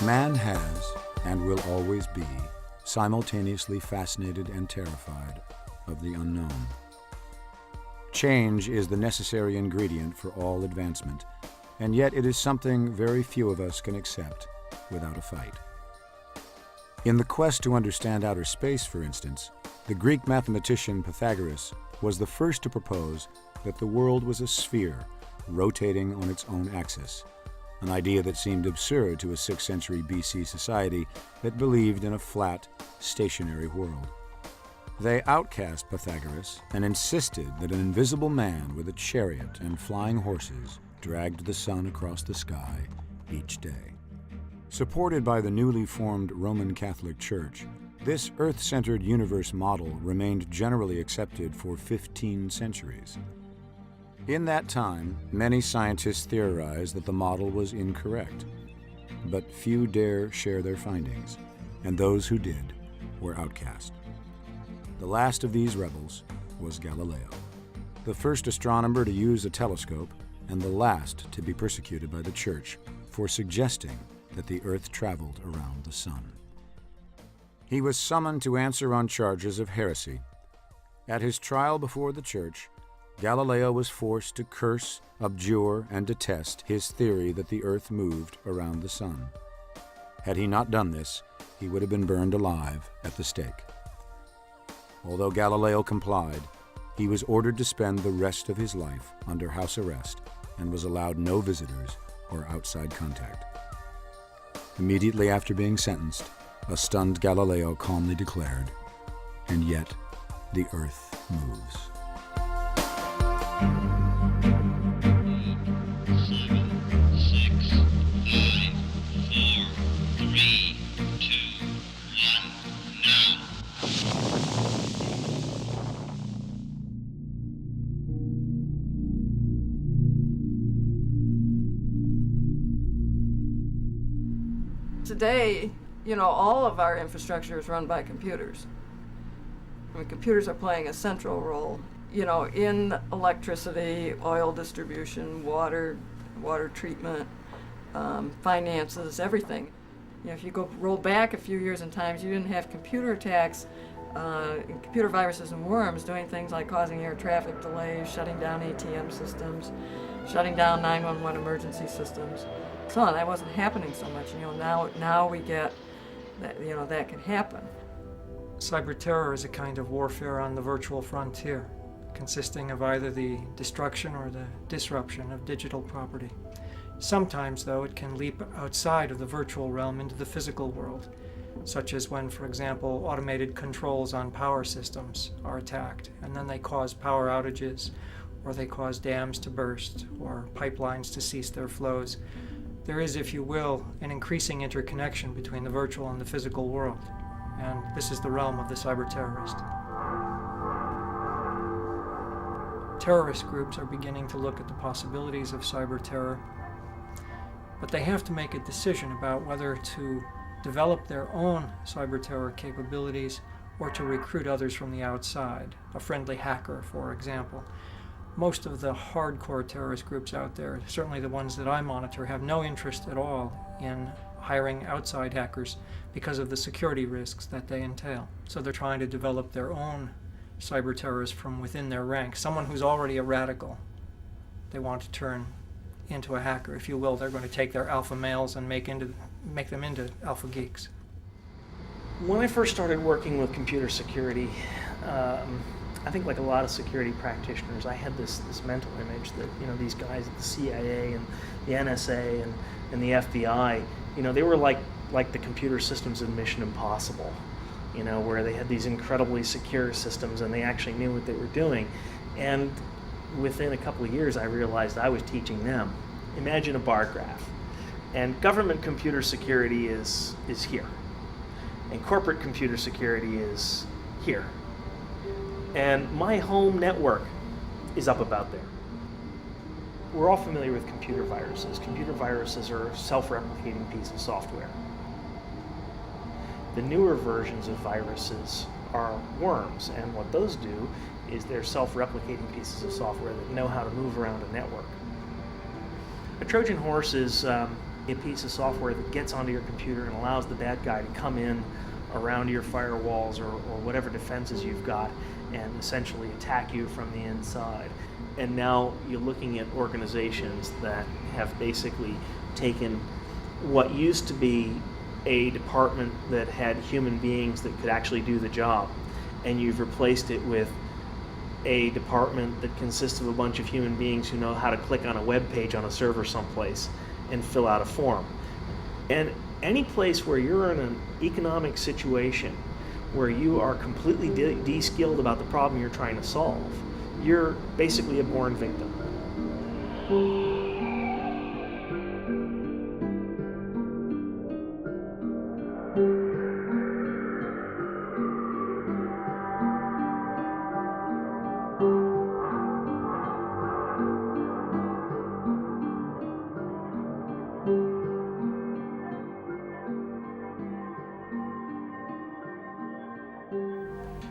Man has, and will always be, simultaneously fascinated and terrified of the unknown. Change is the necessary ingredient for all advancement, and yet it is something very few of us can accept without a fight. In the quest to understand outer space, for instance, the Greek mathematician Pythagoras was the first to propose that the world was a sphere rotating on its own axis, an idea that seemed absurd to a 6th century BC society that believed in a flat, stationary world. They outcast Pythagoras and insisted that an invisible man with a chariot and flying horses dragged the sun across the sky each day. Supported by the newly formed Roman Catholic Church, this Earth-centered universe model remained generally accepted for 15 centuries. In that time, many scientists theorized that the model was incorrect, but few dare share their findings, and those who did were outcast. The last of these rebels was Galileo, the first astronomer to use a telescope and the last to be persecuted by the Church for suggesting that the Earth traveled around the sun. He was summoned to answer on charges of heresy. At his trial before the Church, Galileo was forced to curse, abjure, and detest his theory that the Earth moved around the sun. Had he not done this, he would have been burned alive at the stake. Although Galileo complied, he was ordered to spend the rest of his life under house arrest and was allowed no visitors or outside contact. Immediately after being sentenced, a stunned Galileo calmly declared, "And yet the Earth moves." Today, all of our infrastructure is run by computers. I mean, computers are playing a central role, in electricity, oil distribution, water treatment, finances, everything. If you roll back a few years in time, you didn't have computer attacks, computer viruses and worms doing things like causing air traffic delays, shutting down ATM systems, shutting down 911 emergency systems. So on. That wasn't happening so much. Now we get that, that can happen. Cyber terror is a kind of warfare on the virtual frontier, consisting of either the destruction or the disruption of digital property. Sometimes, though, it can leap outside of the virtual realm into the physical world, such as when, for example, automated controls on power systems are attacked, and then they cause power outages, or they cause dams to burst, or pipelines to cease their flows. There is, if you will, an increasing interconnection between the virtual and the physical world, and this is the realm of the cyber terrorist. Terrorist groups are beginning to look at the possibilities of cyber terror, but they have to make a decision about whether to develop their own cyber terror capabilities or to recruit others from the outside, a friendly hacker, for example. Most of the hardcore terrorist groups out there, certainly the ones that I monitor, have no interest at all in hiring outside hackers because of the security risks that they entail. So they're trying to develop their own cyber terrorists from within their ranks, someone who's already a radical. They want to turn into a hacker, if you will. They're going to take their alpha males and make them into alpha geeks. When I first started working with computer security, I think like a lot of security practitioners, I had this mental image that, these guys at the CIA and the NSA and the FBI, they were like the computer systems in Mission Impossible, where they had these incredibly secure systems and they actually knew what they were doing. And within a couple of years, I realized I was teaching them. Imagine a bar graph. And government computer security is here. And corporate computer security is here. And my home network is up about there. We're all familiar with computer viruses. Computer viruses are a self-replicating piece of software. The newer versions of viruses are worms, and what those do is they're self-replicating pieces of software that know how to move around a network. A Trojan horse is a piece of software that gets onto your computer and allows the bad guy to come in around your firewalls or whatever defenses you've got and essentially attack you from the inside. And now you're looking at organizations that have basically taken what used to be a department that had human beings that could actually do the job, and you've replaced it with a department that consists of a bunch of human beings who know how to click on a web page on a server someplace and fill out a form. And any place where you're in an economic situation where you are completely de-skilled about the problem you're trying to solve, you're basically a born victim.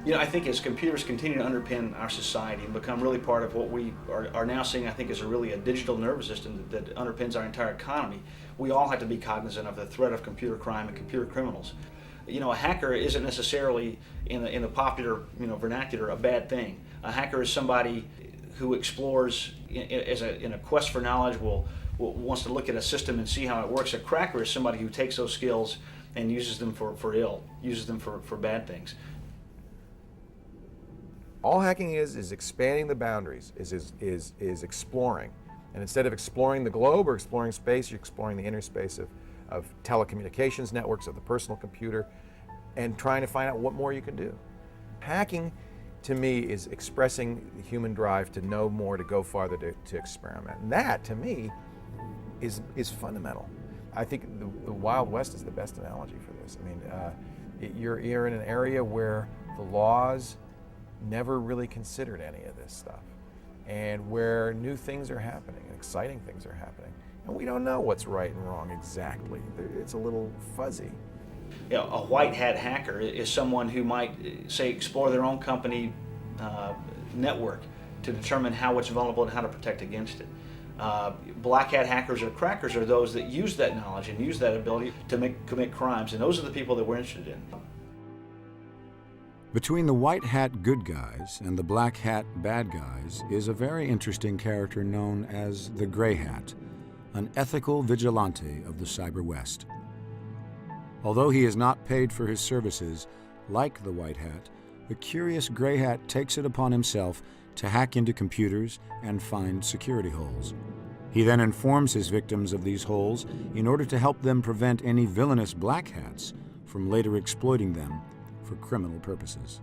You know, I think as computers continue to underpin our society and become really part of what we are now seeing, I think, is a digital nervous system that underpins our entire economy, we all have to be cognizant of the threat of computer crime and computer criminals. You know, a hacker isn't necessarily, in the popular vernacular, a bad thing. A hacker is somebody who explores in a quest for knowledge, wants to look at a system and see how it works. A cracker is somebody who takes those skills and uses them for ill, uses them for bad things. All hacking is expanding the boundaries, is exploring. And instead of exploring the globe or exploring space, you're exploring the inner space of telecommunications networks, of the personal computer, and trying to find out what more you can do. Hacking, to me, is expressing the human drive to know more, to go farther, to experiment. And that, to me, is fundamental. I think the Wild West is the best analogy for this. I mean, you're in an area where the laws never really considered any of this stuff, and where new things are happening and exciting things are happening, and we don't know what's right and wrong exactly. It's a little fuzzy. You know, a white hat hacker is someone who might, say, explore their own company network to determine how it's vulnerable and how to protect against it. Black hat hackers or crackers are those that use that knowledge and use that ability to commit crimes, and those are the people that we're interested in. Between the white hat good guys and the black hat bad guys is a very interesting character known as the Gray Hat, an ethical vigilante of the Cyber West. Although he is not paid for his services, like the white hat, the curious Gray Hat takes it upon himself to hack into computers and find security holes. He then informs his victims of these holes in order to help them prevent any villainous black hats from later exploiting them for criminal purposes.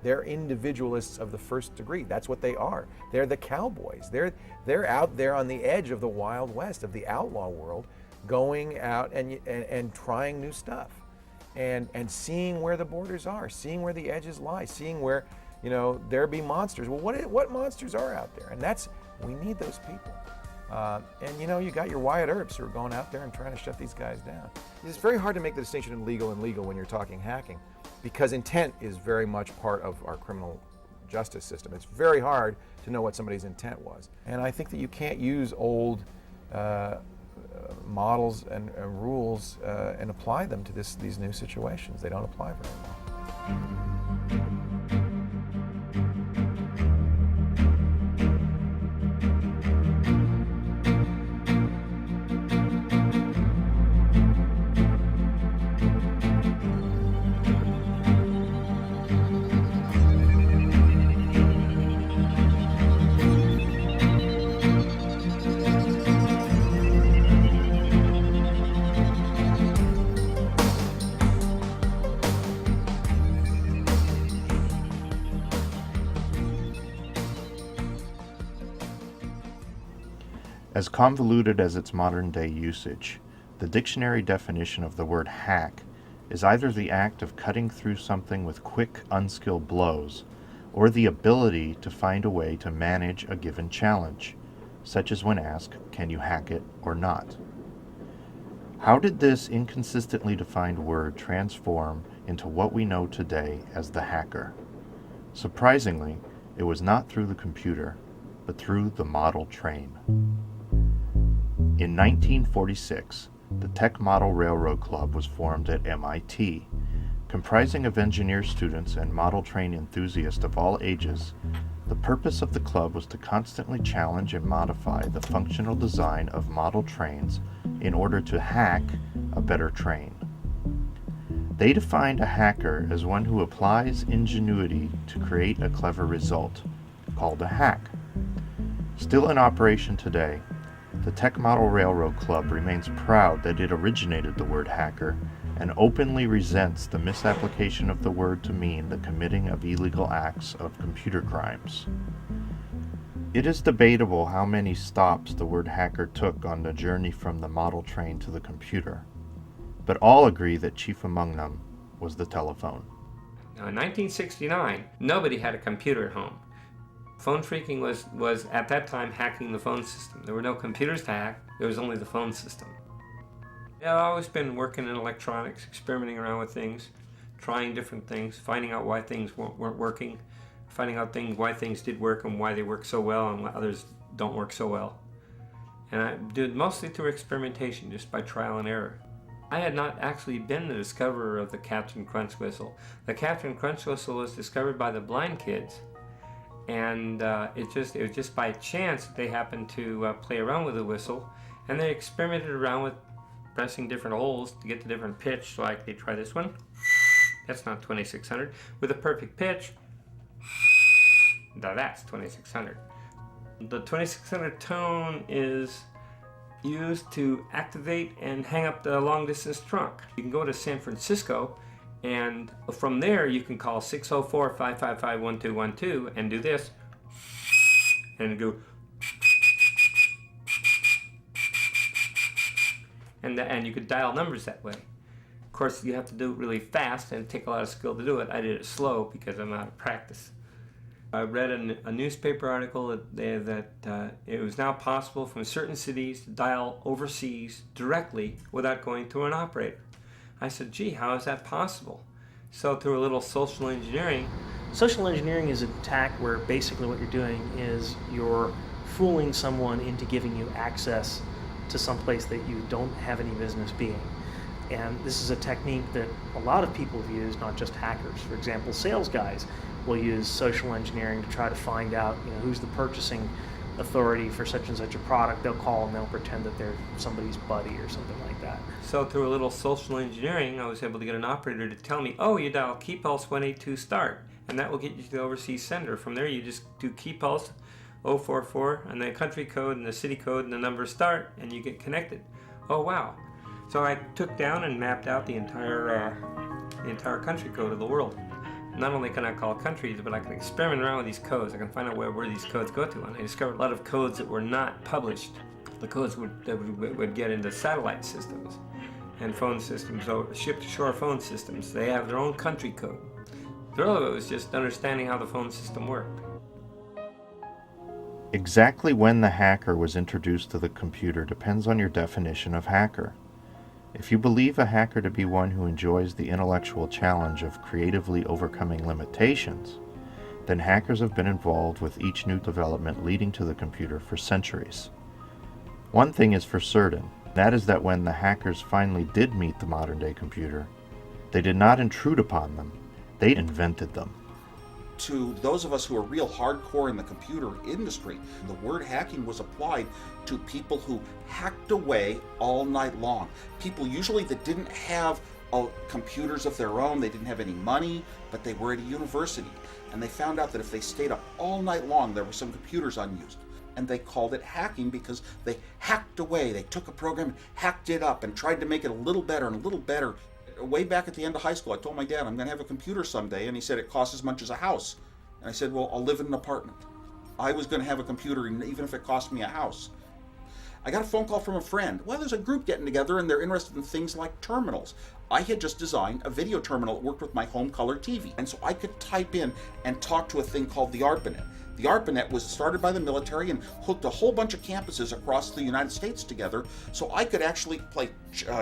They're individualists of the first degree. That's what they are. They're the cowboys. They're out there on the edge of the Wild West, of the outlaw world, going out and trying new stuff, and seeing where the borders are, seeing where the edges lie, seeing where there be monsters. Well, what monsters are out there? And we need those people. And you got your Wyatt Earps who are going out there and trying to shut these guys down. It's very hard to make the distinction in legal and legal when you're talking hacking, because intent is very much part of our criminal justice system. It's very hard to know what somebody's intent was. And I think that you can't use old models and rules and apply them to these new situations. They don't apply very well. As convoluted as its modern-day usage, the dictionary definition of the word hack is either the act of cutting through something with quick, unskilled blows, or the ability to find a way to manage a given challenge, such as when asked, can you hack it or not? How did this inconsistently defined word transform into what we know today as the hacker? Surprisingly, it was not through the computer, but through the model train. In 1946, the Tech Model Railroad Club was formed at MIT. Comprising of engineer students and model train enthusiasts of all ages, the purpose of the club was to constantly challenge and modify the functional design of model trains in order to hack a better train. They defined a hacker as one who applies ingenuity to create a clever result, called a hack. Still in operation today, the Tech Model Railroad Club remains proud that it originated the word hacker and openly resents the misapplication of the word to mean the committing of illegal acts of computer crimes. It is debatable how many stops the word hacker took on the journey from the model train to the computer, but all agree that chief among them was the telephone. Now, in 1969, nobody had a computer at home. Phone phreaking was at that time hacking the phone system. There were no computers to hack, there was only the phone system. Yeah, I've always been working in electronics, experimenting around with things, trying different things, finding out why things weren't working, finding out why things did work and why they work so well and why others don't work so well. And I did mostly through experimentation, just by trial and error. I had not actually been the discoverer of the Captain Crunch whistle. The Captain Crunch whistle was discovered by the blind kids, and it was just by chance that they happened to play around with the whistle, and they experimented around with pressing different holes to get the different pitch. Like they try this one, that's not 2600, with a perfect pitch. Now that's 2600. The 2600 tone is used to activate and hang up the long distance trunk. You can go to San Francisco, and from there you can call 604-555-1212 and do this, and go, and you could dial numbers that way. Of course, you have to do it really fast and take a lot of skill to do it. I did it slow because I'm out of practice. I read a newspaper article that it was now possible from certain cities to dial overseas directly without going through an operator. I said, gee, how is that possible? So through a little social engineering. Social engineering is an attack where basically what you're doing is you're fooling someone into giving you access to some place that you don't have any business being. And this is a technique that a lot of people have used, not just hackers. For example, sales guys will use social engineering to try to find out, who's the purchasing authority for such and such a product. They'll call and they'll pretend that they're somebody's buddy or something like that. So through a little social engineering, I was able to get an operator to tell me, oh, you dial key pulse 182 start, and that will get you to the overseas sender. From there, you just do key pulse 044 and the country code and the city code and the number start, and you get connected. Oh, wow. So I took down and mapped out the entire country code of the world. Not only can I call countries, but I can experiment around with these codes. I can find out where these codes go to. And I discovered a lot of codes that were not published. The codes that would get into satellite systems and phone systems, or ship-to-shore phone systems. They have their own country code. The thrill of it was just understanding how the phone system worked. Exactly when the hacker was introduced to the computer depends on your definition of hacker. If you believe a hacker to be one who enjoys the intellectual challenge of creatively overcoming limitations, then hackers have been involved with each new development leading to the computer for centuries. One thing is for certain, that is that when the hackers finally did meet the modern-day computer, they did not intrude upon them, they invented them. To those of us who are real hardcore in the computer industry, the word hacking was applied to people who hacked away all night long. People usually that didn't have computers of their own, they didn't have any money, but they were at a university. And they found out that if they stayed up all night long, there were some computers unused. And they called it hacking because they hacked away. They took a program, hacked it up, and tried to make it a little better and a little better. Way back at the end of high school, I told my dad, I'm going to have a computer someday, and he said it costs as much as a house. And I said, well, I'll live in an apartment. I was going to have a computer even if it cost me a house. I got a phone call from a friend. Well, there's a group getting together, and they're interested in things like terminals. I had just designed a video terminal that worked with my home color TV, and so I could type in and talk to a thing called the ARPANET. The ARPANET was started by the military and hooked a whole bunch of campuses across the United States together, so I could actually play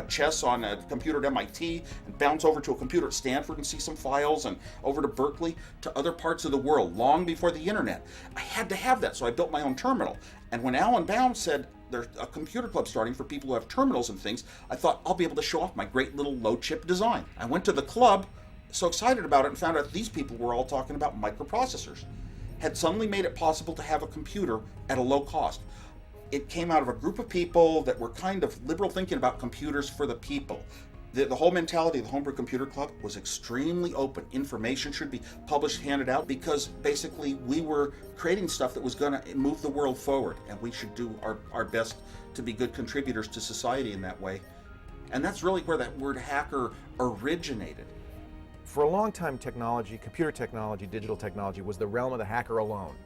chess on a computer at MIT and bounce over to a computer at Stanford and see some files, and over to Berkeley, to other parts of the world, long before the internet. I had to have that, so I built my own terminal. And when Alan Bound said, there's a computer club starting for people who have terminals and things. I thought I'll be able to show off my great little low chip design. I went to the club, so excited about it, and found out these people were all talking about microprocessors. Had suddenly made it possible to have a computer at a low cost. It came out of a group of people that were kind of liberal thinking about computers for the people. The whole mentality of the Homebrew Computer Club was extremely open. Information should be published, handed out, because basically we were creating stuff that was going to move the world forward, and we should do our best to be good contributors to society in that way. And that's really where that word hacker originated. For a long time, technology, computer technology, digital technology was the realm of the hacker alone.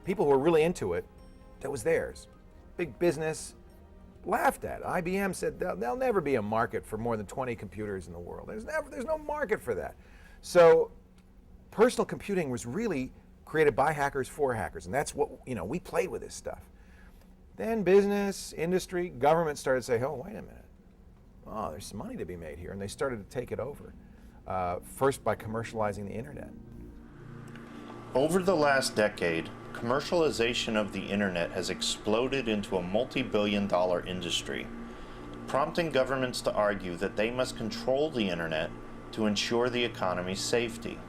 People who were really into it, that was theirs. Big business laughed at it. IBM said there'll never be a market for more than 20 computers in the world. There's no market for that. So personal computing was really created by hackers for hackers, and that's what, we played with this stuff. Then business, industry, government started to say, oh, wait a minute. Oh, there's some money to be made here, and they started to take it over. First by commercializing the internet. Over the last decade, commercialization of the internet has exploded into a multi-billion-dollar industry, prompting governments to argue that they must control the internet to ensure the economy's safety.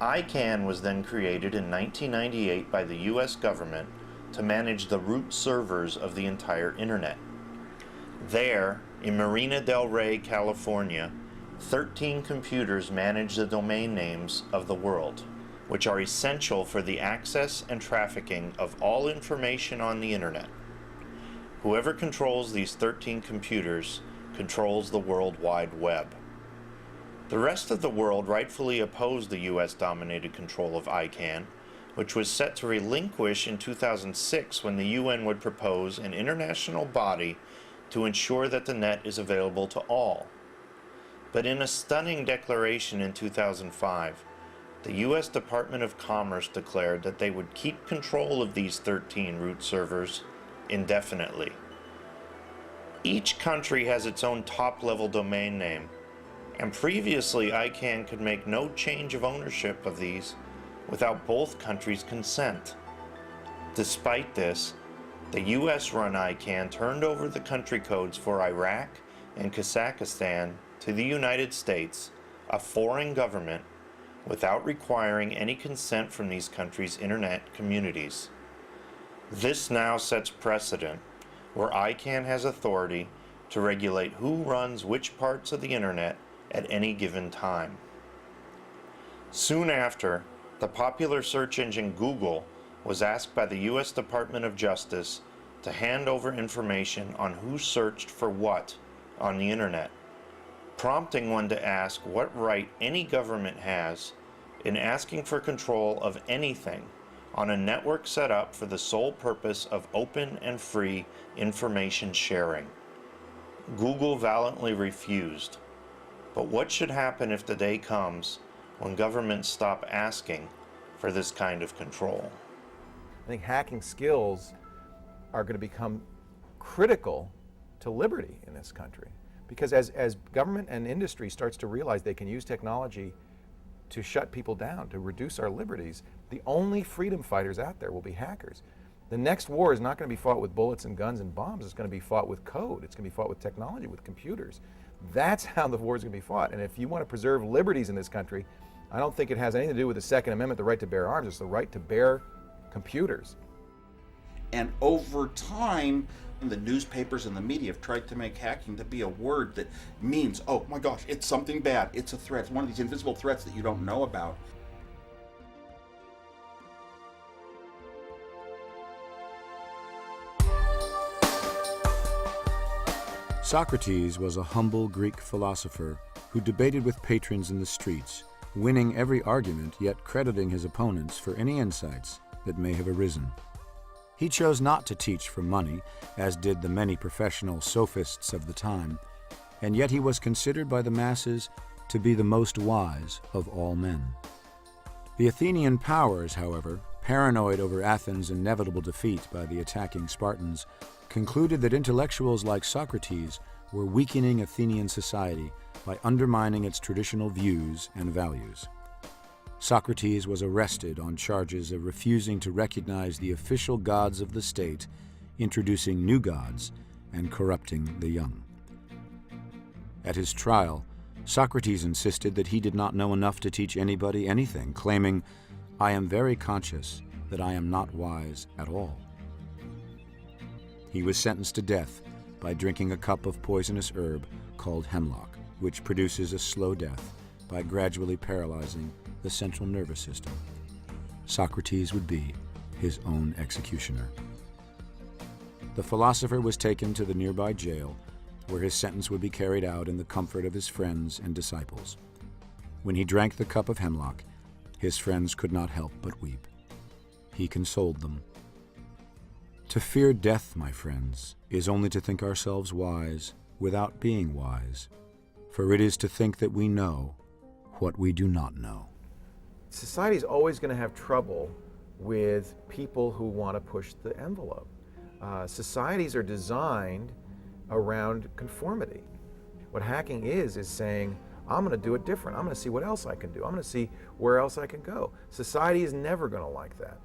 ICANN was then created in 1998 by the US government to manage the root servers of the entire internet. There, in Marina del Rey, California, 13 computers manage the domain names of the world, which are essential for the access and trafficking of all information on the internet. Whoever controls these 13 computers controls the World Wide Web. The rest of the world rightfully opposed the US-dominated control of ICANN, which was set to relinquish in 2006 when the UN would propose an international body to ensure that the net is available to all. But in a stunning declaration in 2005, the U.S. Department of Commerce declared that they would keep control of these 13 root servers indefinitely. Each country has its own top-level domain name, and previously ICANN could make no change of ownership of these without both countries' consent. Despite this, the US-run ICANN turned over the country codes for Iraq and Kazakhstan to the United States, a foreign government, without requiring any consent from these countries' internet communities. This now sets precedent where ICANN has authority to regulate who runs which parts of the internet at any given time. Soon after, the popular search engine Google was asked by the US Department of Justice to hand over information on who searched for what on the internet, prompting one to ask what right any government has in asking for control of anything on a network set up for the sole purpose of open and free information sharing. Google valiantly refused. But what should happen if the day comes when governments stop asking for this kind of control? I think hacking skills are going to become critical to liberty in this country. Because as government and industry starts to realize they can use technology to shut people down, to reduce our liberties, the only freedom fighters out there will be hackers. The next war is not going to be fought with bullets and guns and bombs. It's going to be fought with code. It's going to be fought with technology, with computers. That's how the war is going to be fought. And if you want to preserve liberties in this country, I don't think it has anything to do with the Second Amendment, the right to bear arms. It's the right to bear computers. And over time, the newspapers and the media have tried to make hacking to be a word that means, oh my gosh, it's something bad, it's a threat, it's one of these invisible threats that you don't know about. Socrates was a humble Greek philosopher who debated with patrons in the streets, winning every argument yet crediting his opponents for any insights that may have arisen. He chose not to teach for money, as did the many professional sophists of the time, and yet he was considered by the masses to be the most wise of all men. The Athenian powers, however, paranoid over Athens' inevitable defeat by the attacking Spartans, concluded that intellectuals like Socrates were weakening Athenian society by undermining its traditional views and values. Socrates was arrested on charges of refusing to recognize the official gods of the state introducing new gods and corrupting the young. At his trial, Socrates insisted that he did not know enough to teach anybody anything, claiming, "I am very conscious that I am not wise at all." He was sentenced to death by drinking a cup of poisonous herb called hemlock, which produces a slow death by gradually paralyzing the central nervous system. Socrates would be his own executioner. The philosopher was taken to the nearby jail, where his sentence would be carried out in the comfort of his friends and disciples. When he drank the cup of hemlock, his friends could not help but weep. He consoled them. To fear death, my friends, is only to think ourselves wise without being wise, for it is to think that we know what we do not know. Society is always going to have trouble with people who want to push the envelope. Societies are designed around conformity. What hacking is saying, I'm going to do it different. I'm going to see what else I can do. I'm going to see where else I can go. Society is never going to like that.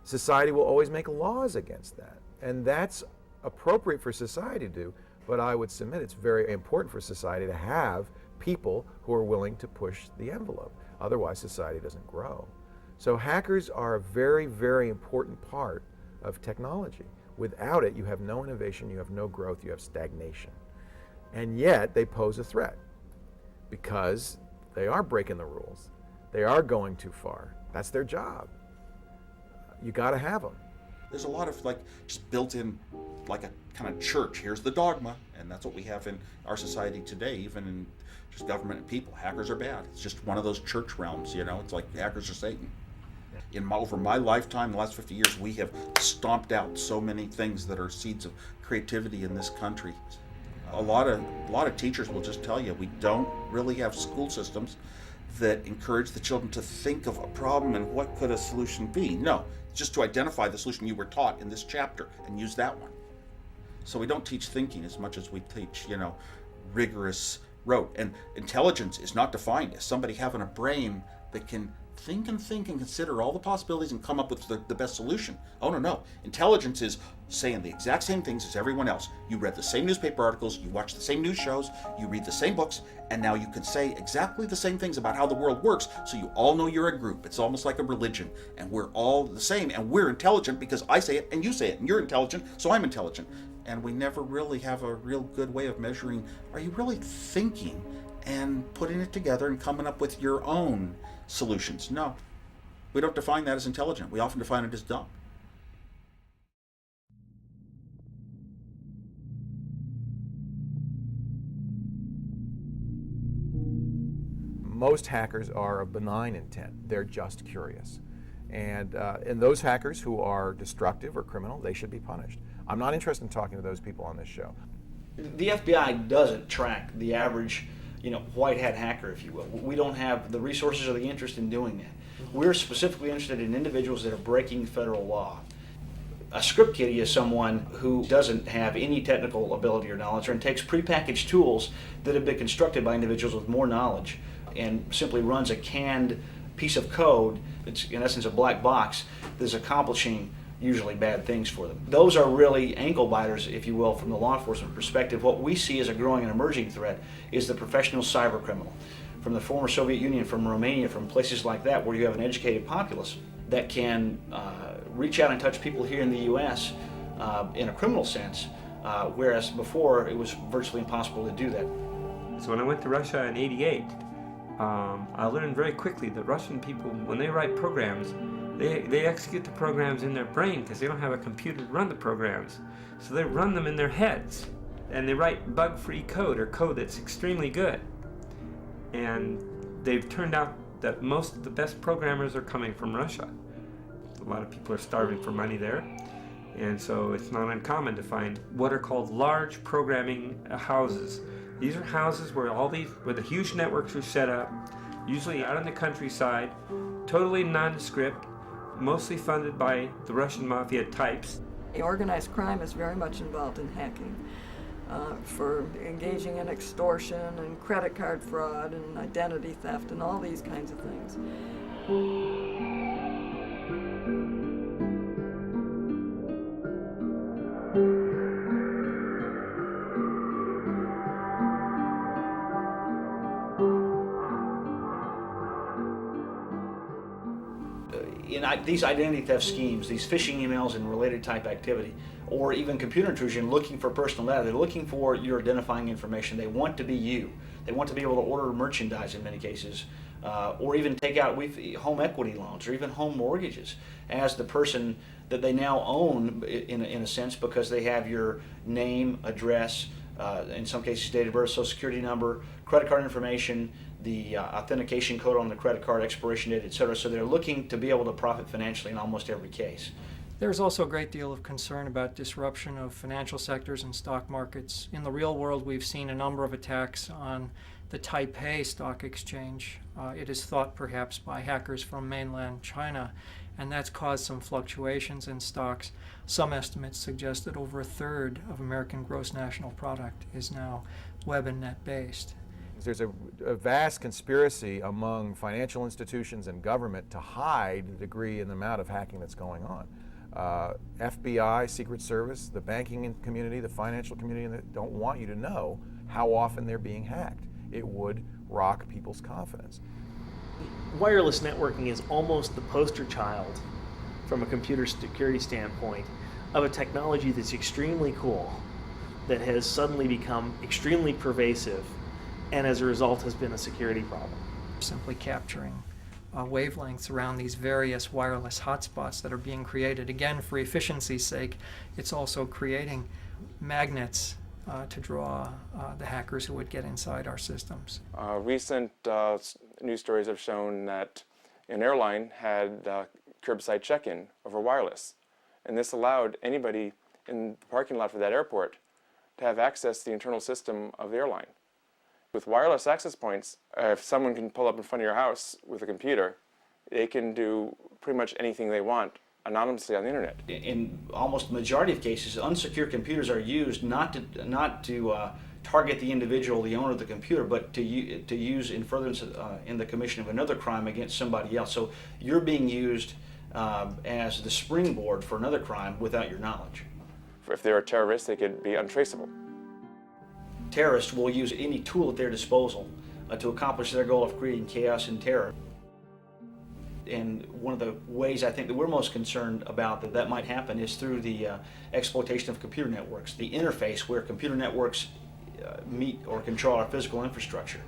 Society will always make laws against that. And that's appropriate for society to do, but I would submit it's very important for society to have people who are willing to push the envelope. Otherwise, society doesn't grow. So hackers are a very, very important part of technology. Without it, you have no innovation, you have no growth, you have stagnation. And yet, they pose a threat because they are breaking the rules. They are going too far. That's their job. You got to have them. There's a lot of just built in like a kind of church. Here's the dogma, and that's what we have in our society today, even in just government and people. Hackers are bad. It's just one of those church realms, It's like hackers are Satan. Over my lifetime, the last 50 years, we have stomped out so many things that are seeds of creativity in this country. A lot of teachers will just tell you we don't really have school systems that encourage the children to think of a problem and what could a solution be. No, just to identify the solution you were taught in this chapter and use that one. So we don't teach thinking as much as we teach, rigorous rote. And intelligence is not defined as somebody having a brain that can think and consider all the possibilities and come up with the best solution. Oh, no. Intelligence is saying the exact same things as everyone else. You read the same newspaper articles, you watch the same news shows, you read the same books, and now you can say exactly the same things about how the world works, so you all know you're a group. It's almost like a religion, and we're all the same, and we're intelligent because I say it and you say it, and you're intelligent, so I'm intelligent. And we never really have a real good way of measuring, are you really thinking and putting it together and coming up with your own solutions? No. We don't define that as intelligent. We often define it as dumb. Most hackers are of benign intent. They're just curious. And those hackers who are destructive or criminal, they should be punished. I'm not interested in talking to those people on this show. The FBI doesn't track the average, white hat hacker, if you will. We don't have the resources or the interest in doing that. We're specifically interested in individuals that are breaking federal law. A script kiddie is someone who doesn't have any technical ability or knowledge and takes prepackaged tools that have been constructed by individuals with more knowledge and simply runs a canned piece of code. It's in essence a black box that's accomplishing usually bad things for them. Those are really ankle biters, if you will, from the law enforcement perspective. What we see as a growing and emerging threat is the professional cyber criminal. From the former Soviet Union, from Romania, from places like that where you have an educated populace that can reach out and touch people here in the U.S. In a criminal sense, whereas before it was virtually impossible to do that. So when I went to Russia in '88, I learned very quickly that Russian people, when they write programs, they execute the programs in their brain because they don't have a computer to run the programs. So they run them in their heads. And they write bug-free code, or code that's extremely good. And they've turned out that most of the best programmers are coming from Russia. A lot of people are starving for money there. And so it's not uncommon to find what are called large programming houses. These are houses where where the huge networks are set up, usually out in the countryside, totally nondescript, mostly funded by the Russian mafia types. The organized crime is very much involved in hacking for engaging in extortion and credit card fraud and identity theft and all these kinds of things. these identity theft schemes, these phishing emails and related type activity, or even computer intrusion looking for personal data, they're looking for your identifying information. They want to be you. They want to be able to order merchandise in many cases, or even take out home equity loans or even home mortgages as the person that they now own in a sense, because they have your name, address, in some cases date of birth, social security number, credit card information, the authentication code on the credit card, expiration date, etc. So they're looking to be able to profit financially in almost every case. There's also a great deal of concern about disruption of financial sectors and stock markets. In the real world, we've seen a number of attacks on the Taipei Stock Exchange. It is thought perhaps by hackers from mainland China, and that's caused some fluctuations in stocks. Some estimates suggest that over a third of American gross national product is now web and net based. There's a vast conspiracy among financial institutions and government to hide the degree and the amount of hacking that's going on. FBI, Secret Service, the banking community, the financial community, that don't want you to know how often they're being hacked. It would rock people's confidence. Wireless networking is almost the poster child, from a computer security standpoint, of a technology that's extremely cool, that has suddenly become extremely pervasive, and as a result has been a security problem. Simply capturing wavelengths around these various wireless hotspots that are being created. Again, for efficiency's sake, it's also creating magnets to draw the hackers who would get inside our systems. Recent news stories have shown that an airline had curbside check-in over wireless, and this allowed anybody in the parking lot for that airport to have access to the internal system of the airline. With wireless access points, if someone can pull up in front of your house with a computer, they can do pretty much anything they want anonymously on the internet. In almost the majority of cases, unsecure computers are used not to target the individual, the owner of the computer, but to use in furtherance in the commission of another crime against somebody else. So you're being used as the springboard for another crime without your knowledge. If they're a terrorist, they could be untraceable. Terrorists will use any tool at their disposal to accomplish their goal of creating chaos and terror. And one of the ways I think that we're most concerned about that might happen is through the exploitation of computer networks, the interface where computer networks meet or control our physical infrastructure.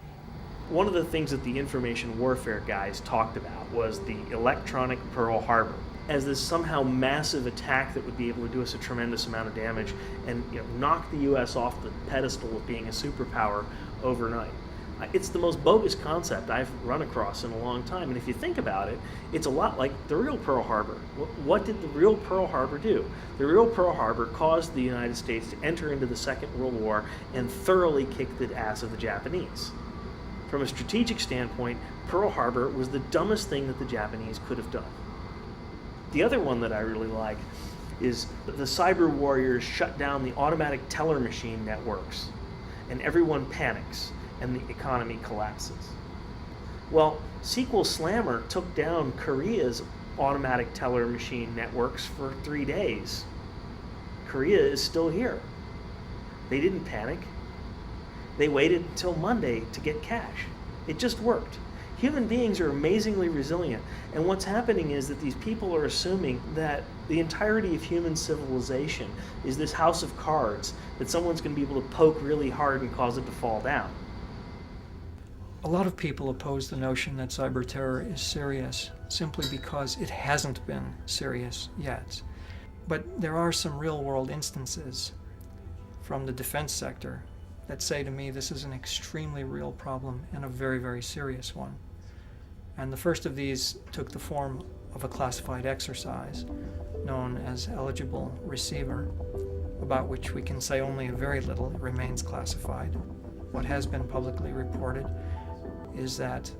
One of the things that the information warfare guys talked about was the electronic Pearl Harbor as this somehow massive attack that would be able to do us a tremendous amount of damage and knock the U.S. off the pedestal of being a superpower overnight. It's the most bogus concept I've run across in a long time, and if you think about it, it's a lot like the real Pearl Harbor. What did the real Pearl Harbor do? The real Pearl Harbor caused the United States to enter into the Second World War and thoroughly kick the ass of the Japanese. From a strategic standpoint, Pearl Harbor was the dumbest thing that the Japanese could have done. The other one that I really like is the cyber warriors shut down the automatic teller machine networks, and everyone panics, and the economy collapses. Well, SQL Slammer took down Korea's automatic teller machine networks for 3 days. Korea is still here. They didn't panic. They waited until Monday to get cash. It just worked. Human beings are amazingly resilient, and what's happening is that these people are assuming that the entirety of human civilization is this house of cards that someone's going to be able to poke really hard and cause it to fall down. A lot of people oppose the notion that cyber terror is serious simply because it hasn't been serious yet. But there are some real-world instances from the defense sector that say to me this is an extremely real problem and a very, very serious one. And the first of these took the form of a classified exercise known as Eligible Receiver, about which we can say only a very little. It remains classified. What has been publicly reported is that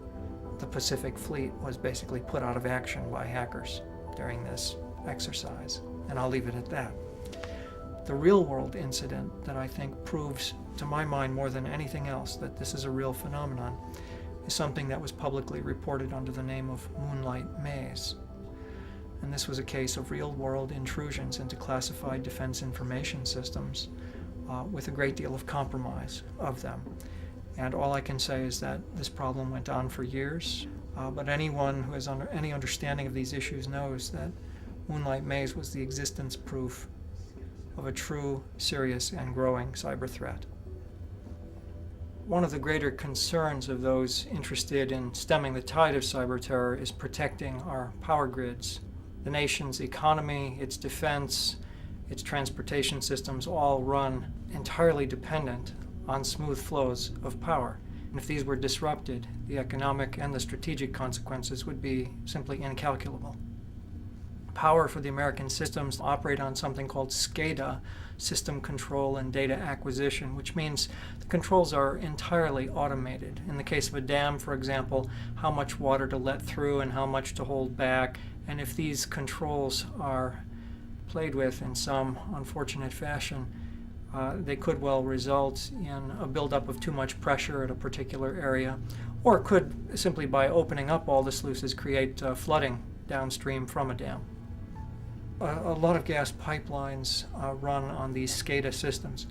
the Pacific Fleet was basically put out of action by hackers during this exercise, and I'll leave it at that. The real-world incident that I think proves, to my mind more than anything else, that this is a real phenomenon is something that was publicly reported under the name of Moonlight Maze. And this was a case of real-world intrusions into classified defense information systems with a great deal of compromise of them. And all I can say is that this problem went on for years. But anyone who has any understanding of these issues knows that Moonlight Maze was the existence proof of a true, serious, and growing cyber threat. One of the greater concerns of those interested in stemming the tide of cyber terror is protecting our power grids. The nation's economy, its defense, its transportation systems all run entirely dependent on smooth flows of power. And if these were disrupted, the economic and the strategic consequences would be simply incalculable. Power for the American systems operate on something called SCADA, System Control and Data Acquisition, which means the controls are entirely automated. In the case of a dam, for example, how much water to let through and how much to hold back. And if these controls are played with in some unfortunate fashion, they could well result in a buildup of too much pressure at a particular area, or could simply by opening up all the sluices create flooding downstream from a dam. A lot of gas pipelines run on these SCADA systems,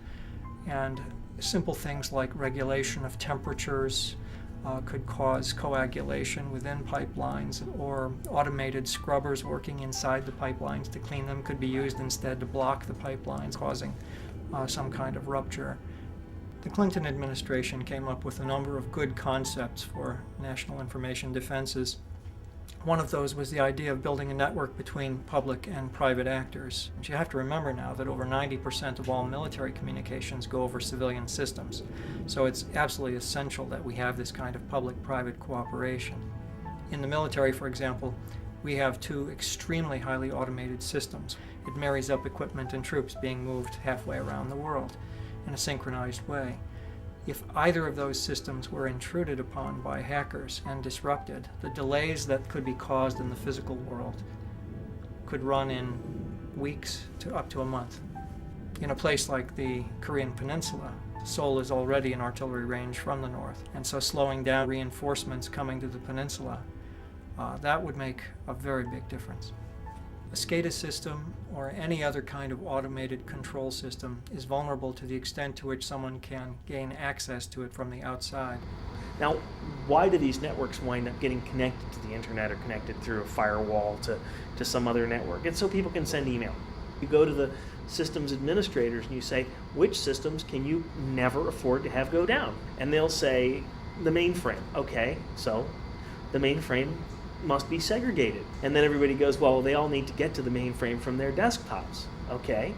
and simple things like regulation of temperatures could cause coagulation within pipelines, or automated scrubbers working inside the pipelines to clean them could be used instead to block the pipelines, causing some kind of rupture. The Clinton administration came up with a number of good concepts for national information defenses. One of those was the idea of building a network between public and private actors. And you have to remember now that over 90% of all military communications go over civilian systems. So it's absolutely essential that we have this kind of public-private cooperation. In the military, for example, we have two extremely highly automated systems. It marries up equipment and troops being moved halfway around the world in a synchronized way. If either of those systems were intruded upon by hackers and disrupted, the delays that could be caused in the physical world could run in weeks to up to a month. In a place like the Korean Peninsula, Seoul is already an artillery range from the north, and so slowing down reinforcements coming to the peninsula, that would make a very big difference. A SCADA system or any other kind of automated control system is vulnerable to the extent to which someone can gain access to it from the outside. Now, why do these networks wind up getting connected to the internet or connected through a firewall to some other network? It's so people can send email. You go to the systems administrators and you say, which systems can you never afford to have go down? And they'll say, the mainframe. Okay, so the mainframe must be segregated. And then everybody goes, well, they all need to get to the mainframe from their desktops. Okay,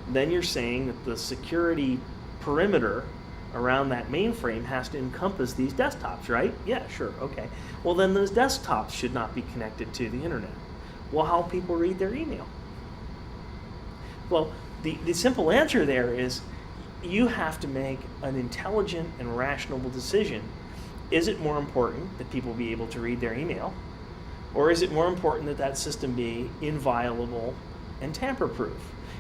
then you're saying that the security perimeter around that mainframe has to encompass these desktops, right? Yeah, sure, okay. Well, then those desktops should not be connected to the internet. Well, how people read their email? Well, the simple answer there is you have to make an intelligent and rational decision. Is it more important that people be able to read their email? Or is it more important that that system be inviolable and tamper-proof?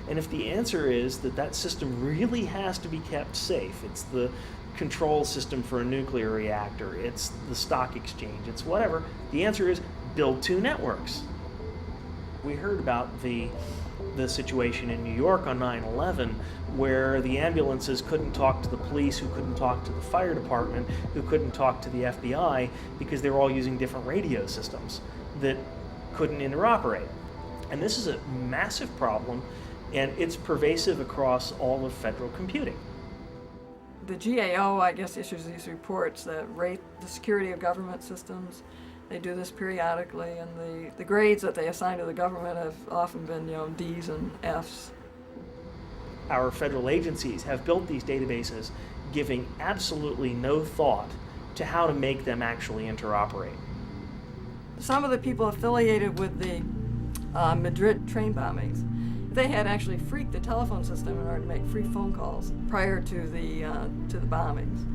And if the answer is that that system really has to be kept safe, it's the control system for a nuclear reactor, it's the stock exchange, it's whatever, the answer is build two networks. We heard about the situation in New York on 9/11 where the ambulances couldn't talk to the police, who couldn't talk to the fire department, who couldn't talk to the FBI because they were all using different radio systems that couldn't interoperate. And this is a massive problem, and it's pervasive across all of federal computing. The GAO, I guess, issues these reports that rate the security of government systems. They do this periodically, and the grades that they assign to the government have often been, D's and F's. Our federal agencies have built these databases giving absolutely no thought to how to make them actually interoperate. Some of the people affiliated with the Madrid train bombings, they had actually freaked the telephone system in order to make free phone calls prior to the bombings.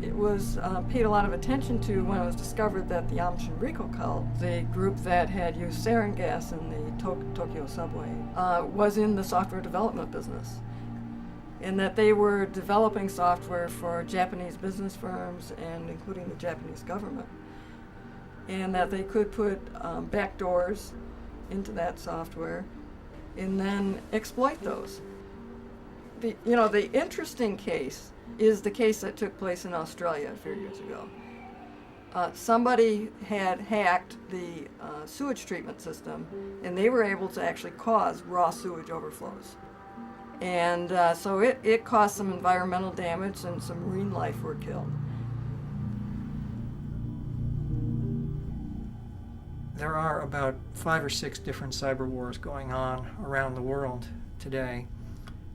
It was paid a lot of attention to when it was discovered that the Aum Shinrikyo cult, the group that had used sarin gas in the Tokyo subway, was in the software development business, and that they were developing software for Japanese business firms and including the Japanese government, and that they could put backdoors into that software and then exploit those. The interesting case is the case that took place in Australia a few years ago. somebody had hacked the sewage treatment system, and they were able to actually cause raw sewage overflows. And so it caused some environmental damage, and some marine life were killed. There are about 5 or 6 different cyber wars going on around the world today.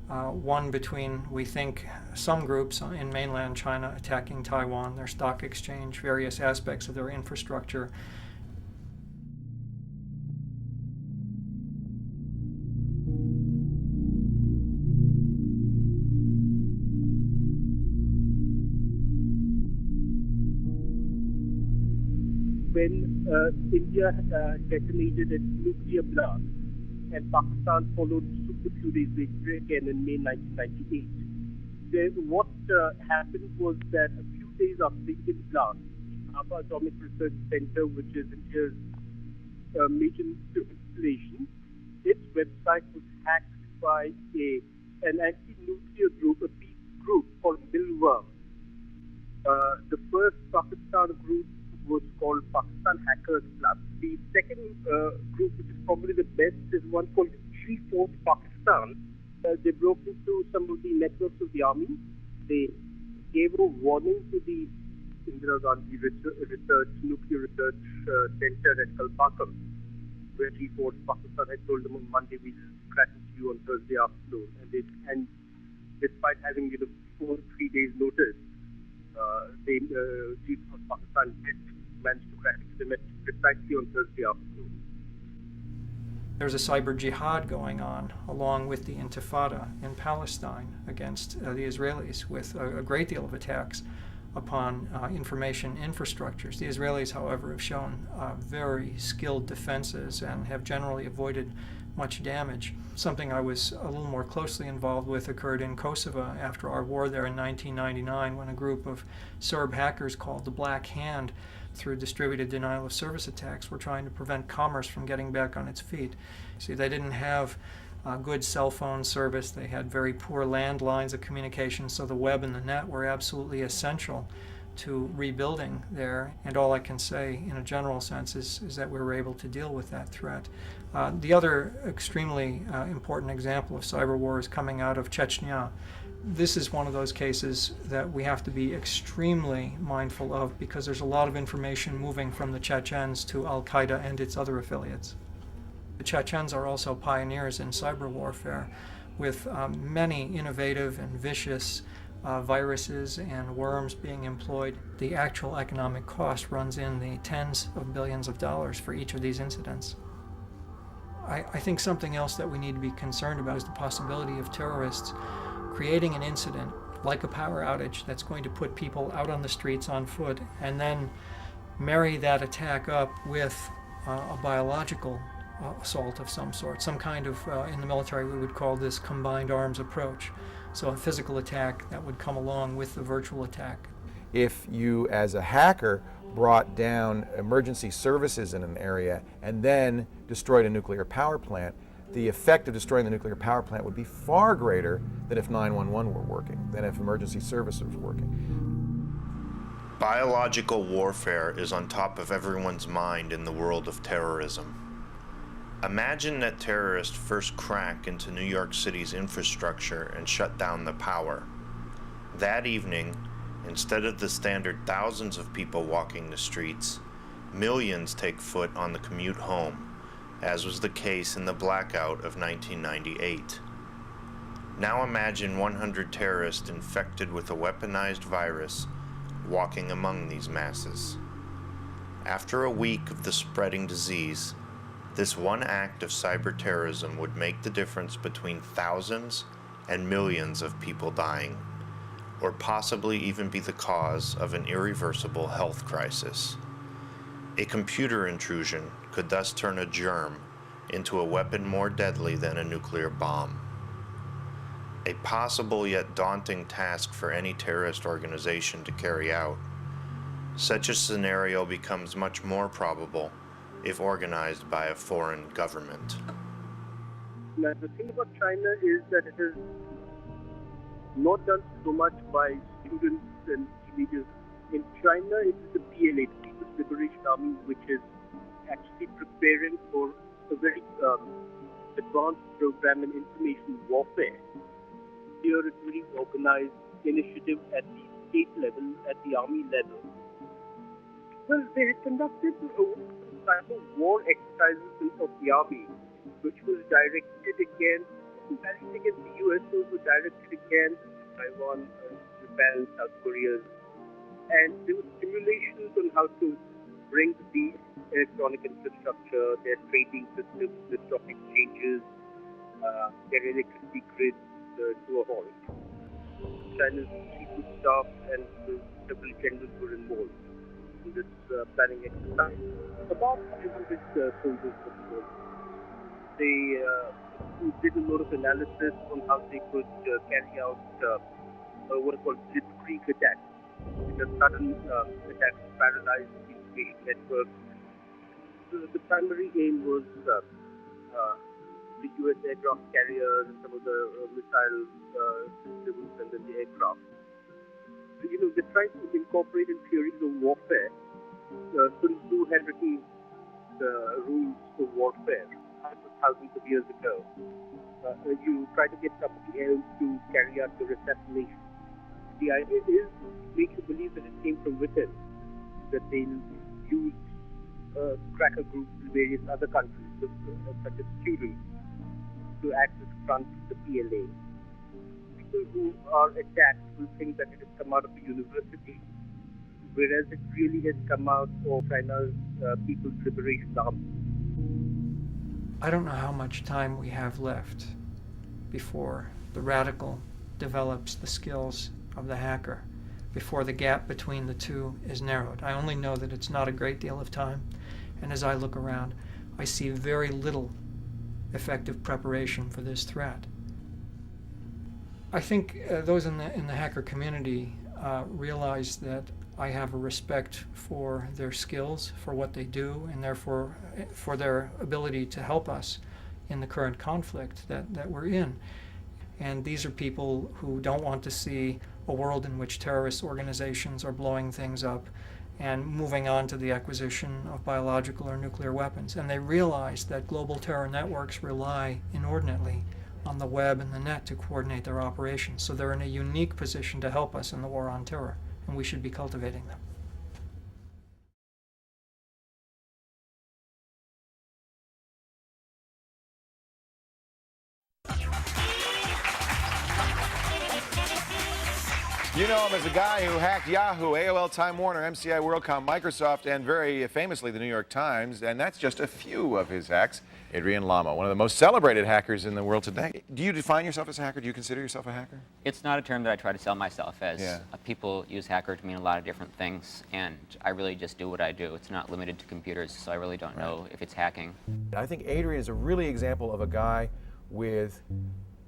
One between, we think, some groups in mainland China attacking Taiwan, their stock exchange, various aspects of their infrastructure. When India detonated its nuclear blast, and Pakistan followed suit a few days later again in May 1998. What happened was that a few days after the Indian blast, the Bhabha Atomic Research Center, which is India's major installation, its website was hacked by an anti-nuclear group, a peace group called Milworm. The first Pakistan group was called Pakistan Hackers Club. The second group, which is probably the best, is one called G-Force Pakistan. They broke into some of the networks of the army. They gave a warning to the Indira Gandhi Nuclear Research Center at Kalpakkam, where G-Force Pakistan had told them on Monday, we'll crack into you on Thursday afternoon. And despite having 3 days notice, G-Force Pakistan did manage to crack into them precisely on Thursday afternoon. There's a cyber jihad going on along with the Intifada in Palestine against the Israelis, with a great deal of attacks upon information infrastructures. The Israelis, however, have shown very skilled defenses and have generally avoided much damage. Something I was a little more closely involved with occurred in Kosovo after our war there in 1999, when a group of Serb hackers called the Black Hand, through distributed denial of service attacks, were trying to prevent commerce from getting back on its feet. See, they didn't have good cell phone service. They had very poor landlines of communication, so the web and the net were absolutely essential to rebuilding there. And all I can say in a general sense is that we were able to deal with that threat. The other extremely important example of cyber war is coming out of Chechnya. This is one of those cases that we have to be extremely mindful of, because there's a lot of information moving from the Chechens to Al-Qaeda and its other affiliates. The Chechens are also pioneers in cyber warfare, with many innovative and vicious viruses and worms being employed. The actual economic cost runs in the tens of billions of dollars for each of these incidents. I think something else that we need to be concerned about is the possibility of terrorists creating an incident like a power outage that's going to put people out on the streets on foot, and then marry that attack up with a biological assault of some sort, some kind of, in the military we would call this combined arms approach. So a physical attack that would come along with the virtual attack. If you, as a hacker, brought down emergency services in an area and then destroyed a nuclear power plant, the effect of destroying the nuclear power plant would be far greater than if 911 were working, than if emergency services were working. Biological warfare is on top of everyone's mind in the world of terrorism. Imagine that terrorists first crack into New York City's infrastructure and shut down the power. That evening, instead of the standard thousands of people walking the streets, millions take foot on the commute home, as was the case in the blackout of 1998. Now imagine 100 terrorists infected with a weaponized virus walking among these masses. After a week of the spreading disease, this one act of cyber terrorism would make the difference between thousands and millions of people dying, or possibly even be the cause of an irreversible health crisis. A computer intrusion could thus turn a germ into a weapon more deadly than a nuclear bomb. A possible yet daunting task for any terrorist organization to carry out. Such a scenario becomes much more probable if organized by a foreign government. Now, the thing about China is that it is not done so much by students and teenagers In China, it is the PLA, the People's Liberation Army, which is actually preparing for a very advanced program in information warfare. Here, it's a very organized initiative at the state level, at the army level. Well, they had conducted some type of war exercises of the army, which was directed against the US, also directed against Taiwan, Japan, South Korea. And there were simulations on how to bring the electronic infrastructure, their trading systems, the stock exchanges, their electricity grids to a halt. China's chief of staff and several generals were involved in this planning exercise. About 500 soldiers were involved. They did a lot of analysis on how they could carry out what are called blitzkrieg attacks. The sudden attacks to paralyze the information network. The primary aim was the US aircraft carriers and some of the missile systems and then the aircraft. So, they're trying to incorporate in theories of warfare. Sun Tzu had written the rules of warfare thousands of years ago. You try to get somebody else to carry out your assassination. The idea is to make you believe that it came from within, that they'll use cracker groups in various other countries, such as students, to act as front of the PLA. People who are attacked will think that it has come out of a university, whereas it really has come out of China's People's Liberation Army. I don't know how much time we have left before the radical develops the skills of the hacker, before the gap between the two is narrowed. I only know that it's not a great deal of time, and as I look around, I see very little effective preparation for this threat. I think those in the hacker community realize that I have a respect for their skills, for what they do, and therefore for their ability to help us in the current conflict that we're in. And these are people who don't want to see a world in which terrorist organizations are blowing things up and moving on to the acquisition of biological or nuclear weapons. And they realize that global terror networks rely inordinately on the web and the net to coordinate their operations. So they're in a unique position to help us in the war on terror, and we should be cultivating them. You know him as the guy who hacked Yahoo, AOL, Time Warner, MCI, WorldCom, Microsoft, and very famously the New York Times, and that's just a few of his hacks. Adrian Lama, one of the most celebrated hackers in the world today. Do you define yourself as a hacker? Do you consider yourself a hacker? It's not a term that I try to sell myself as. Yeah. People use hacker to mean a lot of different things, and I really just do what I do. It's not limited to computers, so I really don't know if it's hacking. I think Adrian is a really example of a guy with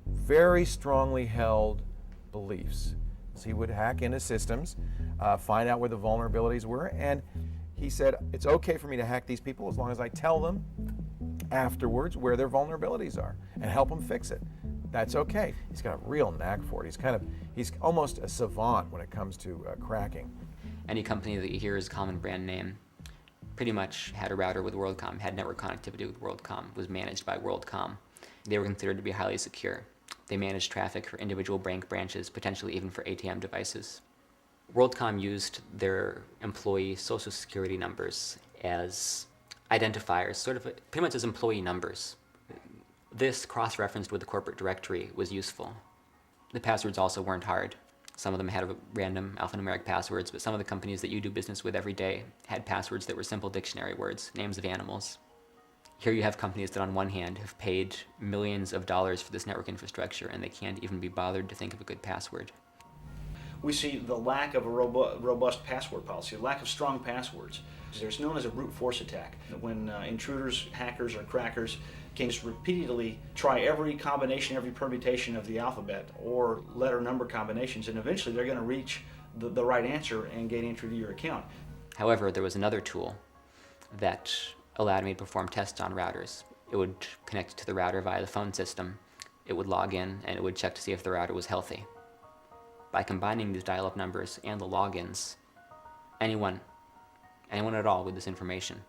very strongly held beliefs. He would hack into systems, find out where the vulnerabilities were, and he said, it's okay for me to hack these people as long as I tell them afterwards where their vulnerabilities are and help them fix it. That's okay. He's got a real knack for it. He's almost a savant when it comes to cracking. Any company that you hear is a common brand name pretty much had a router with WorldCom, had network connectivity with WorldCom, was managed by WorldCom. They were considered to be highly secure. They managed traffic for individual bank branches, potentially even for ATM devices. WorldCom used their employee social security numbers as identifiers, sort of pretty much as employee numbers. This, cross-referenced with the corporate directory, was useful. The passwords also weren't hard. Some of them had random alphanumeric passwords, but some of the companies that you do business with every day had passwords that were simple dictionary words, names of animals. Here you have companies that on one hand have paid millions of dollars for this network infrastructure, and they can't even be bothered to think of a good password. We see the lack of a robust password policy, the lack of strong passwords. There's known as a brute force attack, when intruders, hackers, or crackers can just repeatedly try every combination, every permutation of the alphabet or letter number combinations, and eventually they're going to reach the right answer and gain entry to your account. However, there was another tool that allowed me to perform tests on routers. It would connect to the router via the phone system. It would log in, and it would check to see if the router was healthy. By combining these dial-up numbers and the logins, anyone at all with this information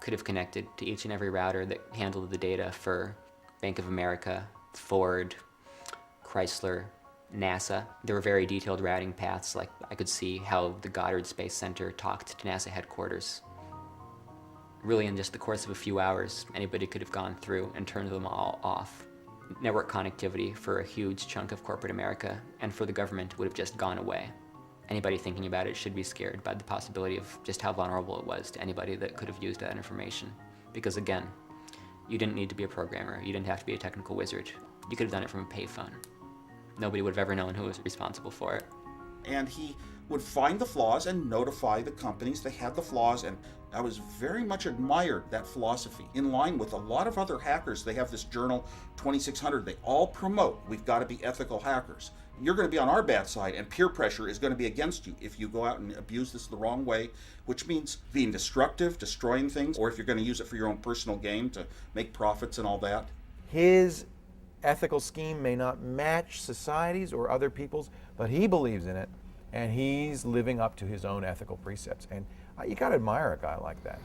could have connected to each and every router that handled the data for Bank of America, Ford, Chrysler, NASA. There were very detailed routing paths, like I could see how the Goddard Space Center talked to NASA headquarters. Really, in just the course of a few hours, anybody could have gone through and turned them all off. Network connectivity for a huge chunk of corporate America and for the government would have just gone away. Anybody thinking about it should be scared by the possibility of just how vulnerable it was to anybody that could have used that information. Because again, you didn't need to be a programmer. You didn't have to be a technical wizard. You could have done it from a payphone. Nobody would have ever known who was responsible for it. And he would find the flaws and notify the companies they had the flaws, and I was very much admired that philosophy. In line with a lot of other hackers, they have this journal 2600, they all promote, we've got to be ethical hackers. You're going to be on our bad side, and peer pressure is going to be against you if you go out and abuse this the wrong way, which means being destructive, destroying things, or if you're going to use it for your own personal gain to make profits and all that. His ethical scheme may not match society's or other people's, but he believes in it, and he's living up to his own ethical precepts. And you got to admire a guy like that.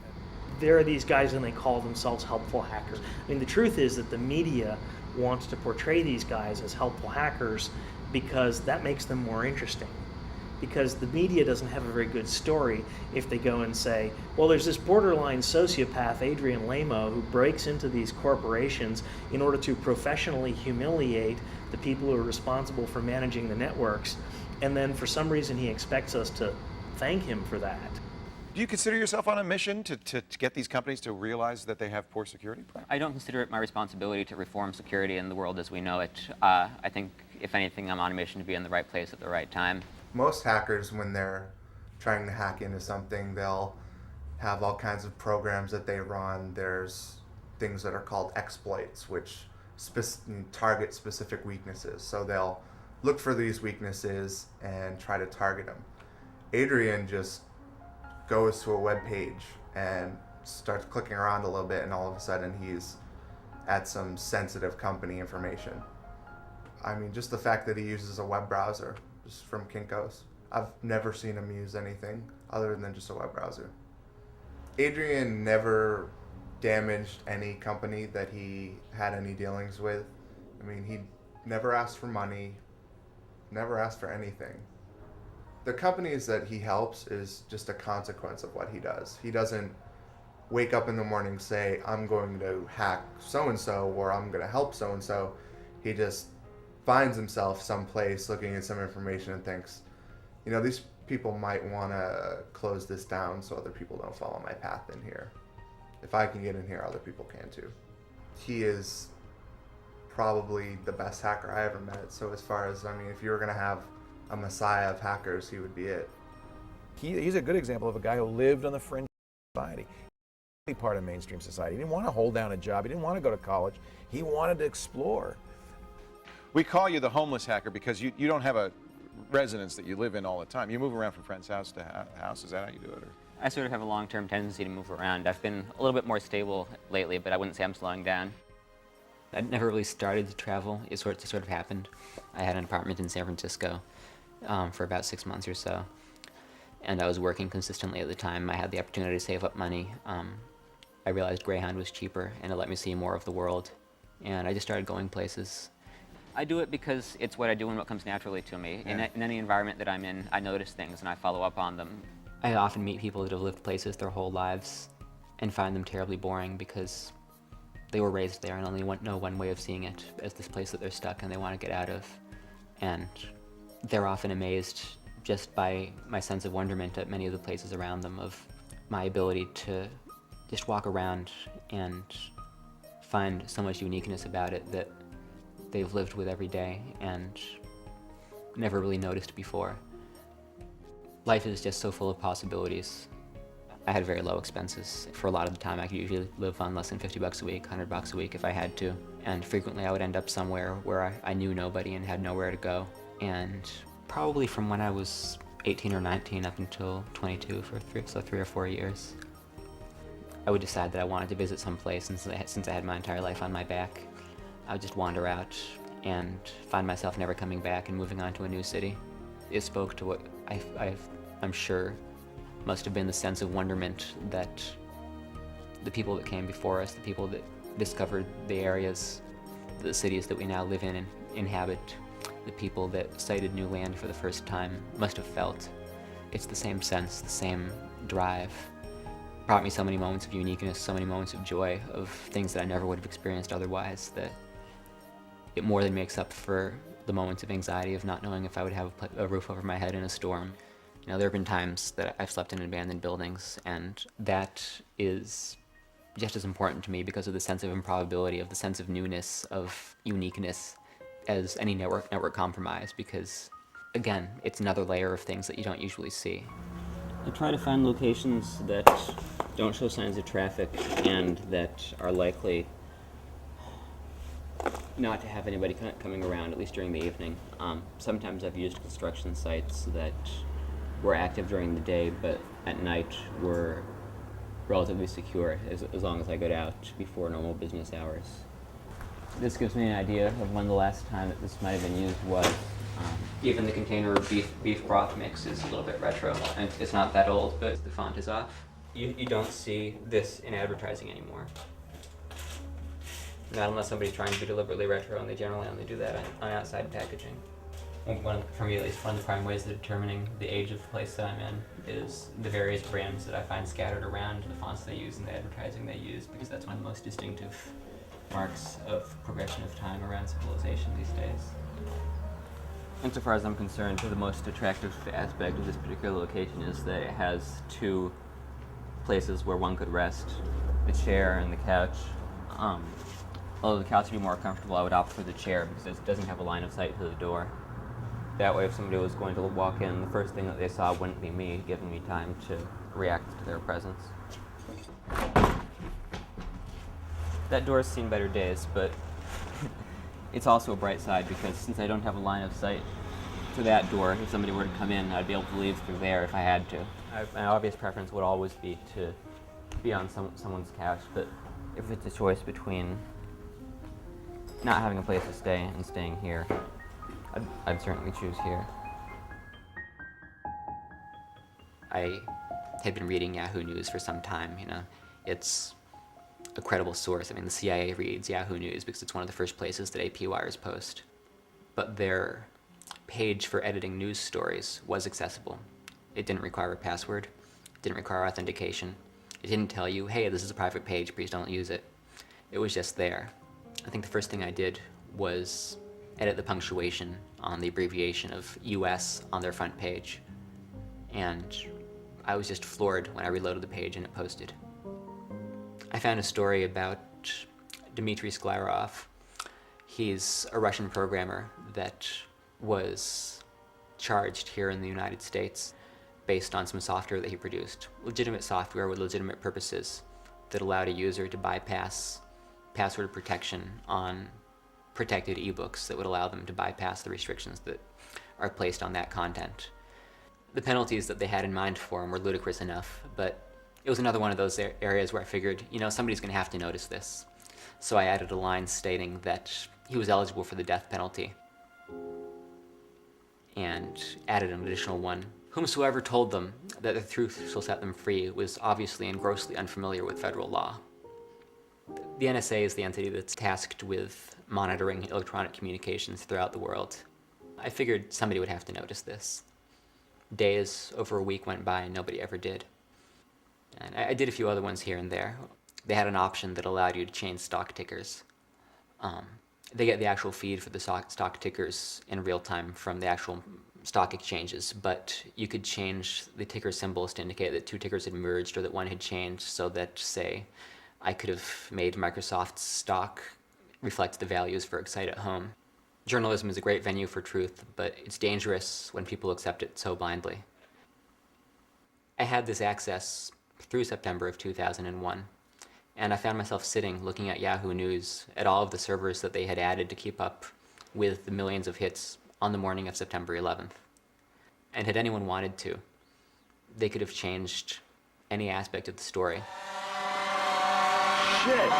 There are these guys and they call themselves helpful hackers. I mean, the truth is that the media wants to portray these guys as helpful hackers because that makes them more interesting. Because the media doesn't have a very good story if they go and say, well, there's this borderline sociopath, Adrian Lamo, who breaks into these corporations in order to professionally humiliate the people who are responsible for managing the networks, and then for some reason he expects us to thank him for that. Do you consider yourself on a mission to get these companies to realize that they have poor security? I don't consider it my responsibility to reform security in the world as we know it. I think, if anything, I'm on a mission to be in the right place at the right time. Most hackers, when they're trying to hack into something, they'll have all kinds of programs that they run. There's things that are called exploits, which target specific weaknesses. So they'll look for these weaknesses and try to target them. Adrian just goes to a web page and starts clicking around a little bit, and all of a sudden he's at some sensitive company information. I mean, just the fact that he uses a web browser just from Kinko's. I've never seen him use anything other than just a web browser. Adrian never damaged any company that he had any dealings with. I mean, he never asked for money, never asked for anything. The companies that he helps is just a consequence of what he does. He doesn't wake up in the morning and say, I'm going to hack so-and-so or I'm going to help so-and-so. He just finds himself someplace looking at some information and thinks, you know, these people might want to close this down so other people don't follow my path in here. If I can get in here, other people can too. He is probably the best hacker I ever met. So as far as, I mean, if you were going to have a messiah of hackers, he would be it. He's a good example of a guy who lived on the fringe of society. He was part of mainstream society. He didn't want to hold down a job. He didn't want to go to college. He wanted to explore. We call you the homeless hacker because you don't have a residence that you live in all the time. You move around from friend's house to house. Is that how you do it? Or? I sort of have a long-term tendency to move around. I've been a little bit more stable lately, but I wouldn't say I'm slowing down. I never really started to travel. It sort of happened. I had an apartment in San Francisco for about 6 months or so, and I was working consistently at the time. I had the opportunity to save up money. I realized Greyhound was cheaper, and it let me see more of the world, and I just started going places. I do it because it's what I do and what comes naturally to me. Yeah. In any environment that I'm in, I notice things and I follow up on them. I often meet people that have lived places their whole lives and find them terribly boring because they were raised there and only know one way of seeing it as this place that they're stuck and they want to get out of. And they're often amazed just by my sense of wonderment at many of the places around them, of my ability to just walk around and find so much uniqueness about it that they've lived with every day and never really noticed before. Life is just so full of possibilities. I had very low expenses. For a lot of the time, I could usually live on less than $50 a week, $100 a week if I had to. And frequently I would end up somewhere where I knew nobody and had nowhere to go. And probably from when I was 18 or 19 up until 22 for 3 or 4 years, I would decide that I wanted to visit some place since I had my entire life on my back. I would just wander out and find myself never coming back and moving on to a new city. It spoke to what I'm sure must have been the sense of wonderment that the people that came before us, the people that discovered the areas, the cities that we now live in and inhabit, the people that sighted new land for the first time must have felt. It's the same sense, the same drive. It brought me so many moments of uniqueness, so many moments of joy, of things that I never would have experienced otherwise, that it more than makes up for the moments of anxiety of not knowing if I would have a roof over my head in a storm. You know, there have been times that I've slept in abandoned buildings, and that is just as important to me because of the sense of improbability, of the sense of newness, of uniqueness, as any network compromise, because, again, it's another layer of things that you don't usually see. I try to find locations that don't show signs of traffic and that are likely not to have anybody coming around, at least during the evening. Sometimes I've used construction sites that were active during the day, but at night were relatively secure as long as I got out before normal business hours. This gives me an idea of when the last time that this might have been used was. Even the container of beef broth mix is a little bit retro, and it's not that old, but the font is off. You don't see this in advertising anymore. Not unless somebody's trying to be deliberately retro, and they generally only do that on outside packaging. For me, at least, one of the prime ways of determining the age of the place that I'm in is the various brands that I find scattered around, the fonts they use and the advertising they use, because that's one of the most distinctive marks of progression of time around civilization these days. Insofar as I'm concerned, the most attractive aspect of this particular location is that it has two places where one could rest, the chair and the couch. Although the couch would be more comfortable, I would opt for the chair because it doesn't have a line of sight to the door. That way, if somebody was going to walk in, the first thing that they saw wouldn't be me, giving me time to react to their presence. That door's seen better days, but it's also a bright side because since I don't have a line of sight to that door, if somebody were to come in, I'd be able to leave through there if I had to. My obvious preference would always be to be on someone's couch, but if it's a choice between not having a place to stay and staying here, I'd certainly choose here. I had been reading Yahoo News for some time, you know. It's a credible source. I mean, the CIA reads Yahoo News because it's one of the first places that AP wires post. But their page for editing news stories was accessible. It didn't require a password. It didn't require authentication. It didn't tell you, hey, this is a private page, please don't use it. It was just there. I think the first thing I did was edit the punctuation on the abbreviation of US on their front page. And I was just floored when I reloaded the page and it posted. I found a story about Dmitry Sklarov. He's a Russian programmer that was charged here in the United States based on some software that he produced. Legitimate software with legitimate purposes that allowed a user to bypass password protection on protected ebooks that would allow them to bypass the restrictions that are placed on that content. The penalties that they had in mind for him were ludicrous enough, but it was another one of those areas where I figured, you know, somebody's going to have to notice this. So I added a line stating that he was eligible for the death penalty, and added an additional one. Whomsoever told them that the truth shall set them free was obviously and grossly unfamiliar with federal law. The NSA is the entity that's tasked with monitoring electronic communications throughout the world. I figured somebody would have to notice this. Days, over a week went by and nobody ever did. And I did a few other ones here and there. They had an option that allowed you to change stock tickers. They get the actual feed for the stock tickers in real time from the actual stock exchanges, but you could change the ticker symbols to indicate that two tickers had merged or that one had changed, so that, say, I could have made Microsoft's stock reflect the values for Excite at Home. Journalism is a great venue for truth, but it's dangerous when people accept it so blindly. I had this access through September of 2001, and I found myself sitting looking at Yahoo News at all of the servers that they had added to keep up with the millions of hits on the morning of September 11th. And had anyone wanted to, they could have changed any aspect of the story. Shit!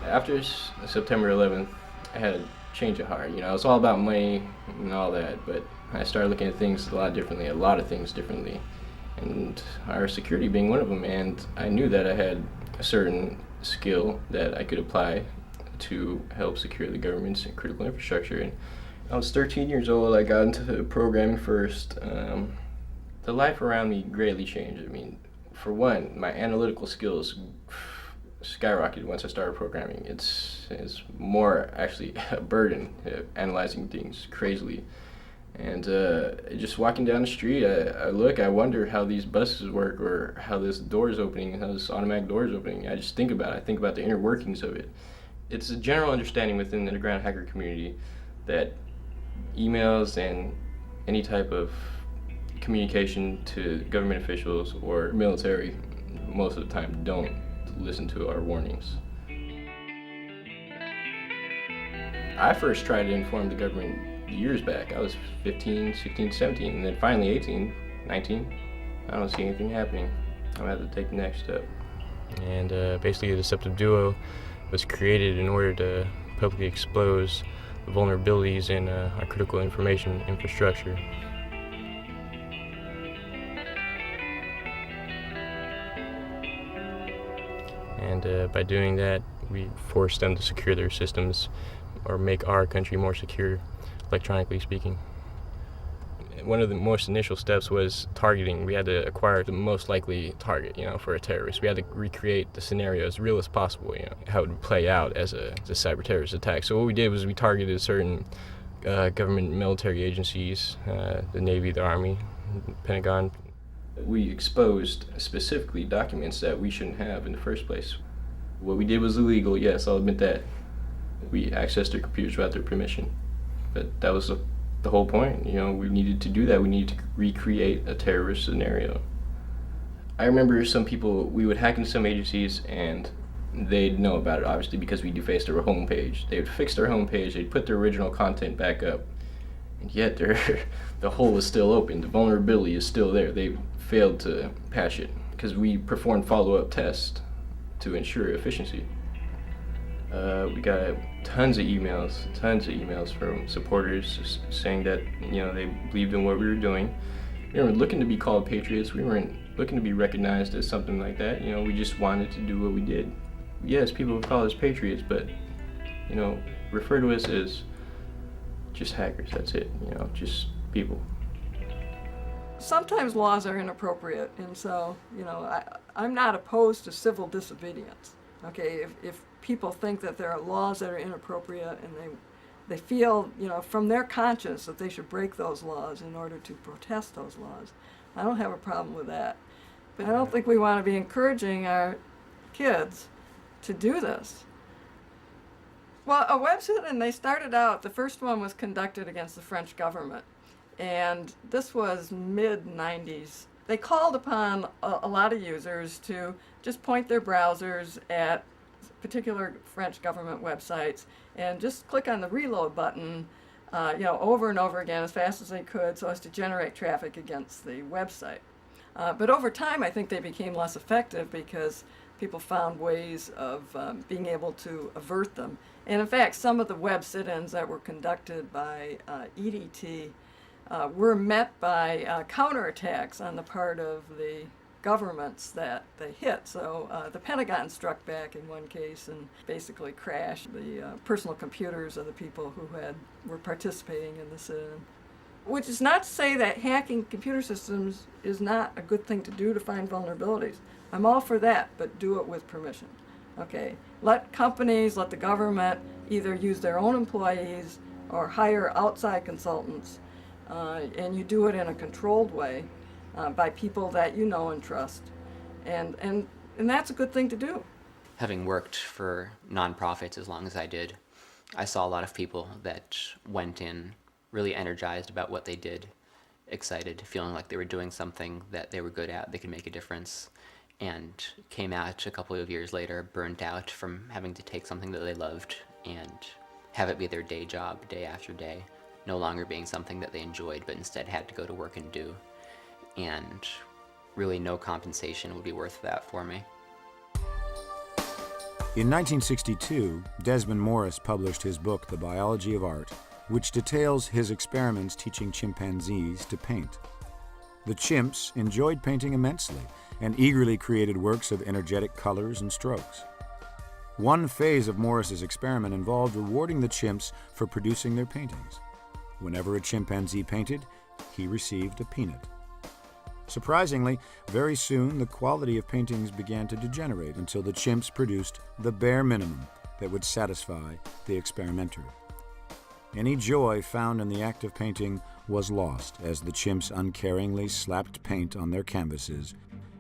After September 11th, I had change of heart. You know, it's all about money and all that, but I started looking at things a lot differently, a lot of things differently, and our security being one of them. And I knew that I had a certain skill that I could apply to help secure the government's critical infrastructure. And I was 13 years old. I got into programming first. The life around me greatly changed. I mean, for one, my analytical skills skyrocketed once I started programming. It's more actually a burden, analyzing things crazily. And just walking down the street, I wonder how these buses work, or how this door is opening, how this automatic door is opening. I just think about it. I think about the inner workings of it. It's a general understanding within the underground hacker community that emails and any type of communication to government officials or military most of the time don't listen to our warnings. I first tried to inform the government years back. I was 15, 16, 17, and then finally 18, 19. I don't see anything happening. I'm gonna have to take the next step. And basically the Deceptive Duo was created in order to publicly expose the vulnerabilities in our critical information infrastructure. And by doing that, we forced them to secure their systems or make our country more secure, electronically speaking. One of the most initial steps was targeting. We had to acquire the most likely target, for a terrorist. We had to recreate the scenario as real as possible, how it would play out as a cyber terrorist attack. So what we did was we targeted certain government military agencies, the Navy, the Army, the Pentagon. We exposed specifically documents that we shouldn't have in the first place. What we did was illegal, yes, I'll admit that. We accessed their computers without their permission. But that was the whole point. We needed to do that. We needed to recreate a terrorist scenario. I remember some people, we would hack into some agencies and they'd know about it, obviously, because we defaced their homepage. They would fix their homepage, they'd put their original content back up, and yet the hole is still open. The vulnerability is still there. They failed to patch it because we performed follow-up tests to ensure efficiency. We got tons of emails from supporters saying that they believed in what we were doing. We weren't looking to be called patriots. We weren't looking to be recognized as something like that. We just wanted to do what we did. Yes, people would call us patriots, but refer to us as just hackers. That's it. Just people. Sometimes laws are inappropriate, and so I'm not opposed to civil disobedience. Okay, if people think that there are laws that are inappropriate and they feel, from their conscience that they should break those laws in order to protest those laws, I don't have a problem with that. But I don't think we want to be encouraging our kids to do this. Well, a web sit-in, they started out, the first one was conducted against the French government, and this was mid-90s. They called upon a lot of users to just point their browsers at particular French government websites and just click on the reload button, over and over again as fast as they could so as to generate traffic against the website. But over time, I think they became less effective because people found ways of being able to avert them. And in fact, some of the web sit-ins that were conducted by EDT were met by counterattacks on the part of the governments that they hit. So the Pentagon struck back in one case and basically crashed the personal computers of the people who were participating in the sit-in. Which is not to say that hacking computer systems is not a good thing to do to find vulnerabilities. I'm all for that, but do it with permission. Okay, let the government either use their own employees or hire outside consultants, and you do it in a controlled way by people that you know and trust, and that's a good thing to do. Having worked for nonprofits as long as I did, I saw a lot of people that went in really energized about what they did, excited, feeling like they were doing something that they were good at, they could make a difference, and came out a couple of years later burnt out from having to take something that they loved and have it be their day job day after day, no longer being something that they enjoyed but instead had to go to work and do. And really no compensation would be worth that for me. In 1962, Desmond Morris published his book, The Biology of Art, which details his experiments teaching chimpanzees to paint. The chimps enjoyed painting immensely and eagerly created works of energetic colors and strokes. One phase of Morris's experiment involved rewarding the chimps for producing their paintings. Whenever a chimpanzee painted, he received a peanut. Surprisingly, very soon the quality of paintings began to degenerate until the chimps produced the bare minimum that would satisfy the experimenter. Any joy found in the act of painting was lost as the chimps uncaringly slapped paint on their canvases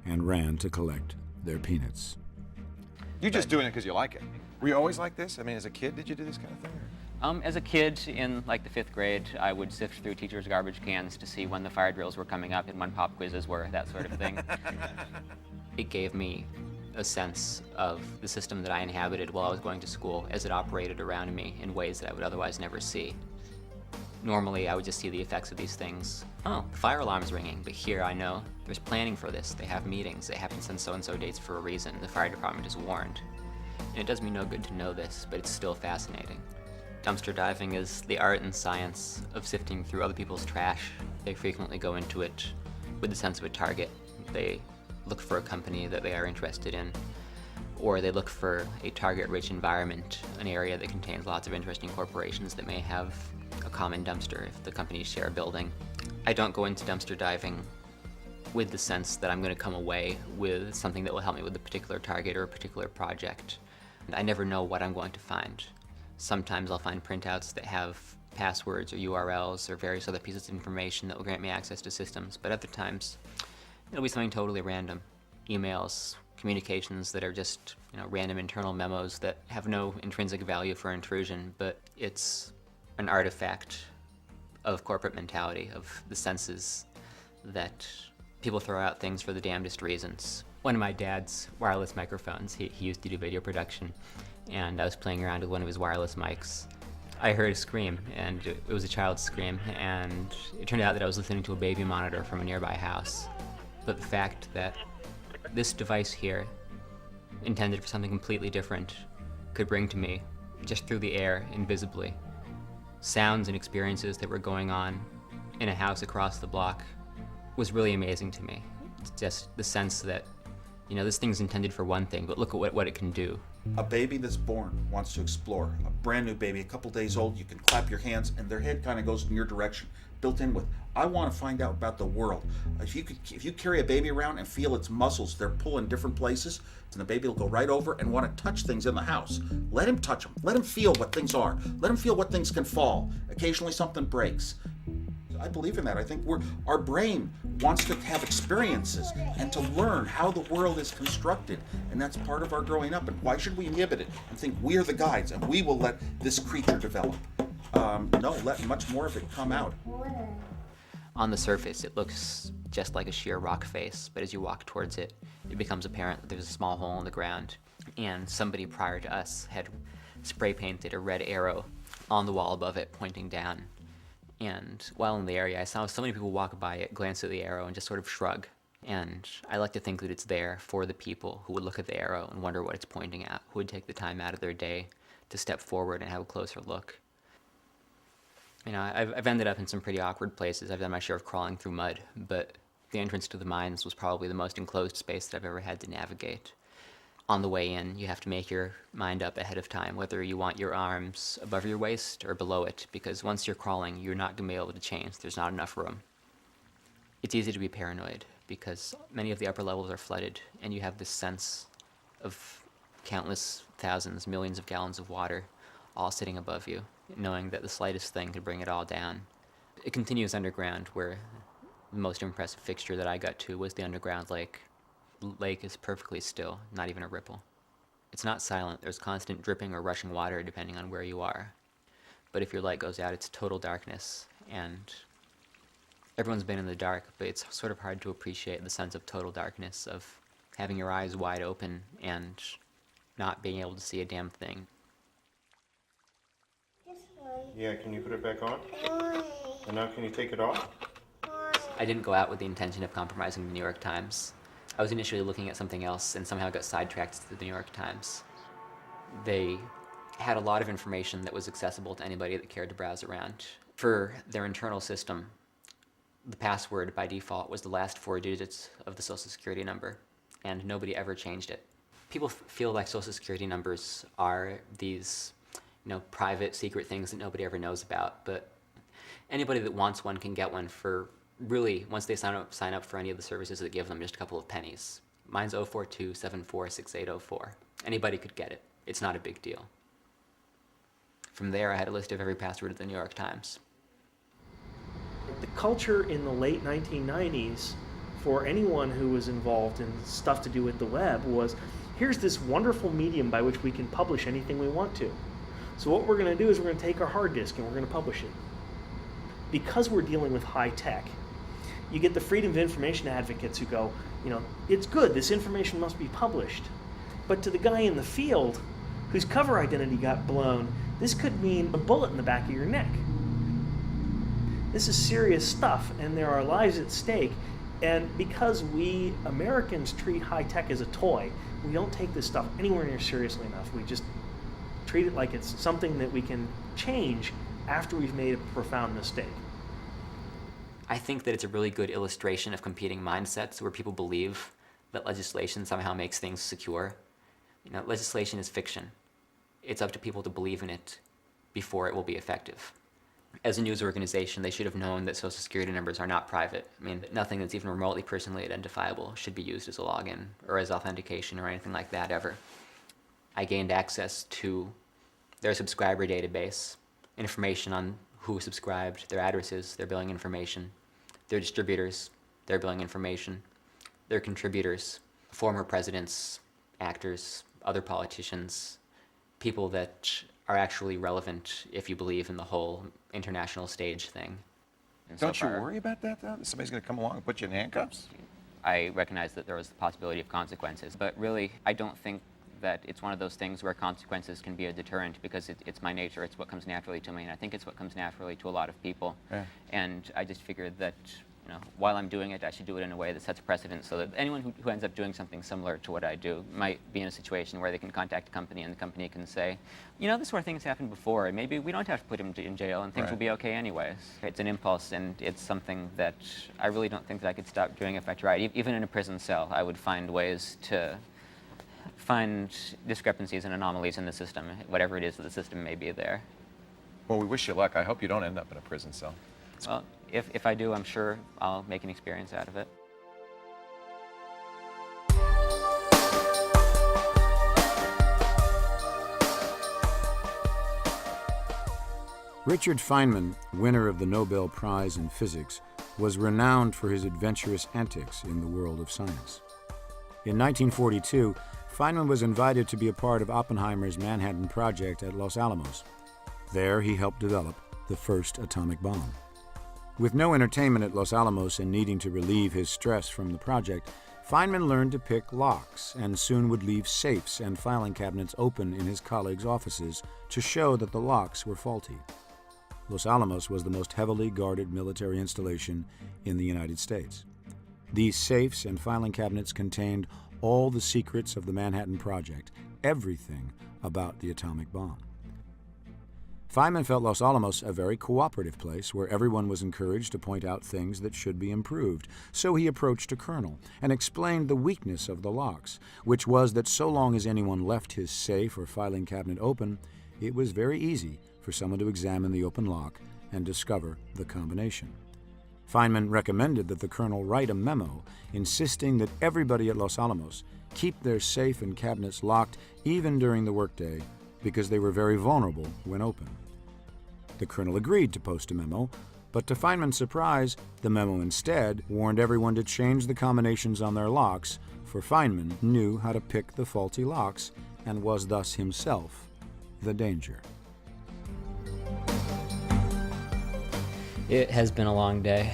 and ran to collect their peanuts. You're just doing it because you like it. Were you always like this? I mean, as a kid, did you do this kind of thing? As a kid, in like the 5th grade, I would sift through teachers' garbage cans to see when the fire drills were coming up and when pop quizzes were, that sort of thing. It gave me a sense of the system that I inhabited while I was going to school as it operated around me in ways that I would otherwise never see. Normally, I would just see the effects of these things. Oh, the fire alarm's ringing, but here I know there's planning for this. They have meetings. They happen since so-and-so dates for a reason. The fire department is warned. And it does me no good to know this, but it's still fascinating. Dumpster diving is the art and science of sifting through other people's trash. They frequently go into it with the sense of a target. They look for a company that they are interested in, or they look for a target-rich environment, an area that contains lots of interesting corporations that may have a common dumpster if the companies share a building. I don't go into dumpster diving with the sense that I'm going to come away with something that will help me with a particular target or a particular project. I never know what I'm going to find. Sometimes I'll find printouts that have passwords or URLs or various other pieces of information that will grant me access to systems, but other times it'll be something totally random. Emails, communications that are just, random internal memos that have no intrinsic value for intrusion, but it's an artifact of corporate mentality, of the senses that people throw out things for the damnedest reasons. One of my dad's wireless microphones, he used to do video production, and I was playing around with one of his wireless mics. I heard a scream, and it was a child's scream, and it turned out that I was listening to a baby monitor from a nearby house. But the fact that this device here, intended for something completely different, could bring to me, just through the air, invisibly, sounds and experiences that were going on in a house across the block was really amazing to me. It's just the sense that, this thing's intended for one thing, but look at what it can do. A baby that's born wants to explore. A brand new baby, a couple days old, you can clap your hands and their head kind of goes in your direction, built in with, I want to find out about the world. If you carry a baby around and feel its muscles, they're pulling different places, and the baby will go right over and want to touch things in the house. Let him touch them. Let him feel what things are. Let him feel what things can fall. Occasionally something breaks. I believe in that. I think our brain wants to have experiences and to learn how the world is constructed, and that's part of our growing up. And why should we inhibit it and think we are the guides and we will let this creature develop? No, let much more of it come out. On the surface, it looks just like a sheer rock face, but as you walk towards it, it becomes apparent that there's a small hole in the ground, and somebody prior to us had spray painted a red arrow on the wall above it, pointing down. And while in the area, I saw so many people walk by it, glance at the arrow, and just sort of shrug. And I like to think that it's there for the people who would look at the arrow and wonder what it's pointing at, who would take the time out of their day to step forward and have a closer look. I've ended up in some pretty awkward places. I've done my share of crawling through mud, but the entrance to the mines was probably the most enclosed space that I've ever had to navigate. On the way in, you have to make your mind up ahead of time whether you want your arms above your waist or below it, because once you're crawling, you're not going to be able to change. There's not enough room. It's easy to be paranoid because many of the upper levels are flooded, and you have this sense of countless thousands, millions of gallons of water all sitting above you, knowing that the slightest thing could bring it all down. It continues underground, where the most impressive fixture that I got to was the underground lake. The lake is perfectly still, not even a ripple. It's not silent. There's constant dripping or rushing water depending on where you are. But if your light goes out, it's total darkness, and everyone's been in the dark, but it's sort of hard to appreciate the sense of total darkness, of having your eyes wide open and not being able to see a damn thing. Yeah, can you put it back on? And now can you take it off? I didn't go out with the intention of compromising the New York Times. I was initially looking at something else and somehow got sidetracked to the New York Times. They had a lot of information that was accessible to anybody that cared to browse around. For their internal system, the password by default was the last 4 digits of the Social Security number, and nobody ever changed it. People feel like Social Security numbers are these, private, secret things that nobody ever knows about, but anybody that wants one can get one for really, once they sign up for any of the services that give them, just a couple of pennies. Mine's 042746804. Anybody could get it. It's not a big deal. From there, I had a list of every password at the New York Times. The culture in the late 1990s for anyone who was involved in stuff to do with the web was, here's this wonderful medium by which we can publish anything we want to. So what we're going to do is we're going to take our hard disk and we're going to publish it. Because we're dealing with high tech, you get the freedom of information advocates who go, it's good, this information must be published. But to the guy in the field whose cover identity got blown, this could mean a bullet in the back of your neck. This is serious stuff, and there are lives at stake. And because we Americans treat high tech as a toy, we don't take this stuff anywhere near seriously enough. We just treat it like it's something that we can change after we've made a profound mistake. I think that it's a really good illustration of competing mindsets where people believe that legislation somehow makes things secure. Legislation is fiction. It's up to people to believe in it before it will be effective. As a news organization, they should have known that Social Security numbers are not private. Nothing that's even remotely personally identifiable should be used as a login or as authentication or anything like that ever. I gained access to their subscriber database, information on who subscribed, their addresses, their billing information, their distributors, their billing information, their contributors, former presidents, actors, other politicians, people that are actually relevant if you believe in the whole international stage thing. And Don't you worry about that, though? Somebody's going to come along and put you in handcuffs? I recognize that there was the possibility of consequences, but really, I don't think that it's one of those things where consequences can be a deterrent because it's my nature, it's what comes naturally to me, and I think it's what comes naturally to a lot of people. Yeah. And I just figured that while I'm doing it, I should do it in a way that sets precedent so that anyone who ends up doing something similar to what I do might be in a situation where they can contact a company and the company can say, this sort of thing has happened before, and maybe we don't have to put him in jail and things will be okay anyways. It's an impulse, and it's something that I really don't think that I could stop doing if I tried. Even in a prison cell, I would find ways to find discrepancies and anomalies in the system, whatever it is that the system may be there. Well, we wish you luck. I hope you don't end up in a prison cell. Well, if I do, I'm sure I'll make an experience out of it. Richard Feynman, winner of the Nobel Prize in Physics, was renowned for his adventurous antics in the world of science. In 1942, Feynman was invited to be a part of Oppenheimer's Manhattan Project at Los Alamos. There, he helped develop the first atomic bomb. With no entertainment at Los Alamos and needing to relieve his stress from the project, Feynman learned to pick locks and soon would leave safes and filing cabinets open in his colleagues' offices to show that the locks were faulty. Los Alamos was the most heavily guarded military installation in the United States. These safes and filing cabinets contained all the secrets of the Manhattan Project, everything about the atomic bomb. Feynman felt Los Alamos a very cooperative place where everyone was encouraged to point out things that should be improved. So he approached a colonel and explained the weakness of the locks, which was that so long as anyone left his safe or filing cabinet open, it was very easy for someone to examine the open lock and discover the combination. Feynman recommended that the colonel write a memo insisting that everybody at Los Alamos keep their safe and cabinets locked even during the workday because they were very vulnerable when open. The colonel agreed to post a memo, but to Feynman's surprise, the memo instead warned everyone to change the combinations on their locks, for Feynman knew how to pick the faulty locks and was thus himself the danger. It has been a long day.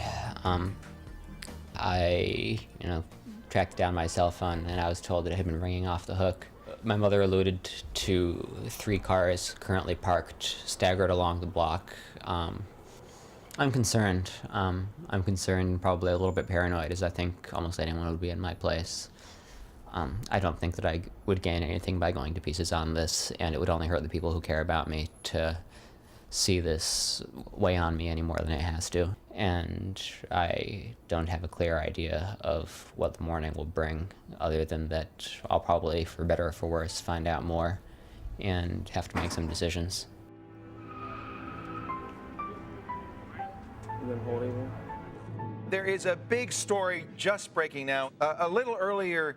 I tracked down my cell phone and I was told that it had been ringing off the hook. My mother alluded to 3 cars currently parked, staggered along the block. I'm concerned. I'm concerned, probably a little bit paranoid, as I think almost anyone would be in my place. I don't think that I would gain anything by going to pieces on this, and it would only hurt the people who care about me to see this weigh on me any more than it has to. And I don't have a clear idea of what the morning will bring, other than that I'll probably, for better or for worse, find out more and have to make some decisions. There is a big story just breaking now. A little earlier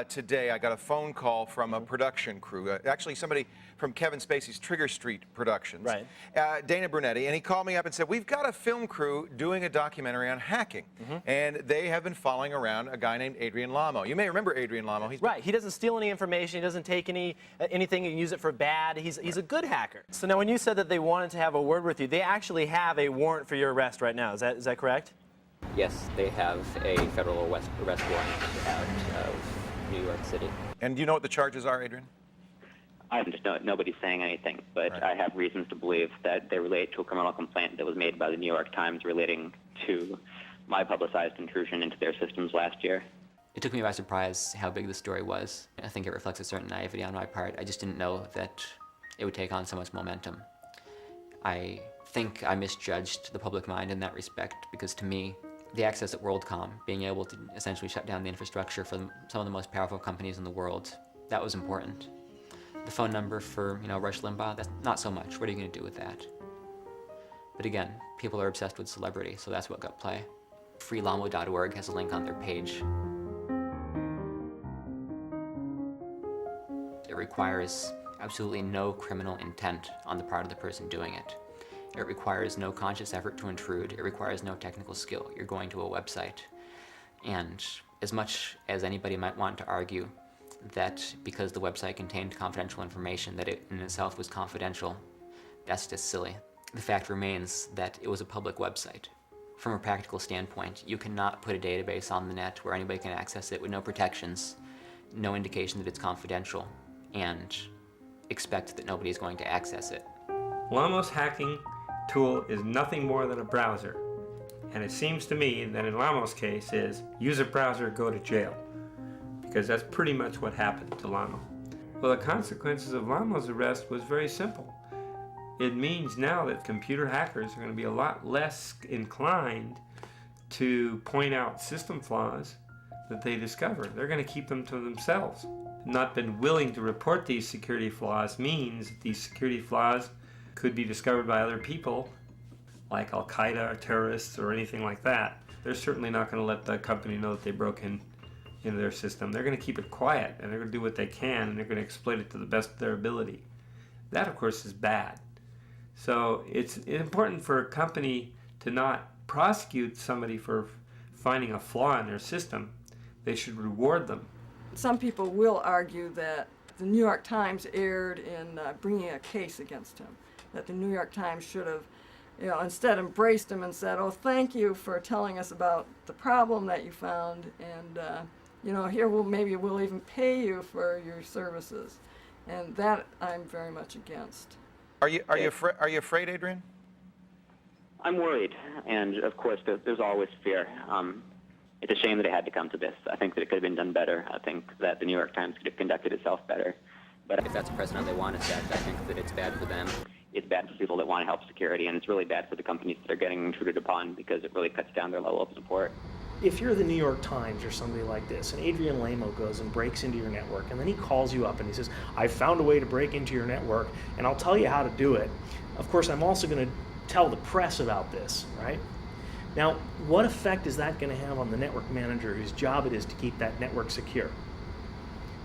today, I got a phone call from a production crew, actually somebody from Kevin Spacey's Trigger Street Productions, right. Dana Brunetti, and he called me up and said, we've got a film crew doing a documentary on hacking, and they have been following around a guy named Adrian Lamo. You may remember Adrian Lamo. He's right, he doesn't steal any information, he doesn't take anything and use it for bad. He's a good hacker. So now when you said that they wanted to have a word with you, they actually have a warrant for your arrest right now, is that correct? Yes, they have a federal arrest warrant out of New York City. And do you know what the charges are, Adrian? I just know nobody's saying anything, but right. I have reasons to believe that they relate to a criminal complaint that was made by the New York Times relating to my publicized intrusion into their systems last year. It took me by surprise how big the story was. I think it reflects a certain naivety on my part. I just didn't know that it would take on so much momentum. I think I misjudged the public mind in that respect, because to me, the access at WorldCom, being able to essentially shut down the infrastructure for some of the most powerful companies in the world, that was important. The phone number for, Rush Limbaugh, that's not so much. What are you going to do with that? But again, people are obsessed with celebrity, so that's what got play. freelamo.org has a link on their page. It requires absolutely no criminal intent on the part of the person doing it. It requires no conscious effort to intrude. It requires no technical skill. You're going to a website. And as much as anybody might want to argue that because the website contained confidential information that it in itself was confidential, that's just silly. The fact remains that it was a public website. From a practical standpoint, you cannot put a database on the net where anybody can access it with no protections, no indication that it's confidential, and expect that nobody is going to access it. Lamo's hacking tool is nothing more than a browser. And it seems to me that in Lamo's case is use a browser, go to jail. Because that's pretty much what happened to Lamo. Well, the consequences of Lamo's arrest was very simple. It means now that computer hackers are going to be a lot less inclined to point out system flaws that they discover. They're going to keep them to themselves. Not been willing to report these security flaws means that these security flaws could be discovered by other people, like Al-Qaeda or terrorists or anything like that. They're certainly not going to let the company know that they broke into their system. They're going to keep it quiet, and they're going to do what they can, and they're going to exploit it to the best of their ability. That, of course, is bad. So it's important for a company to not prosecute somebody for finding a flaw in their system. They should reward them. Some people will argue that the New York Times erred in bringing a case against him. That the New York Times should have, instead embraced him and said, oh, thank you for telling us about the problem that you found, and, here maybe we'll even pay you for your services. And that I'm very much against. Are you afraid, Adrian? I'm worried, and of course there's always fear. It's a shame that it had to come to this. I think that it could have been done better. I think that the New York Times could have conducted itself better. But if that's a precedent they want to set, I think that it's bad for them. It's bad for people that want to help security, and it's really bad for the companies that are getting intruded upon because it really cuts down their level of support. If you're the New York Times or somebody like this, and Adrian Lamo goes and breaks into your network, and then he calls you up and he says, I found a way to break into your network, and I'll tell you how to do it. Of course, I'm also going to tell the press about this, right? Now, what effect is that going to have on the network manager whose job it is to keep that network secure?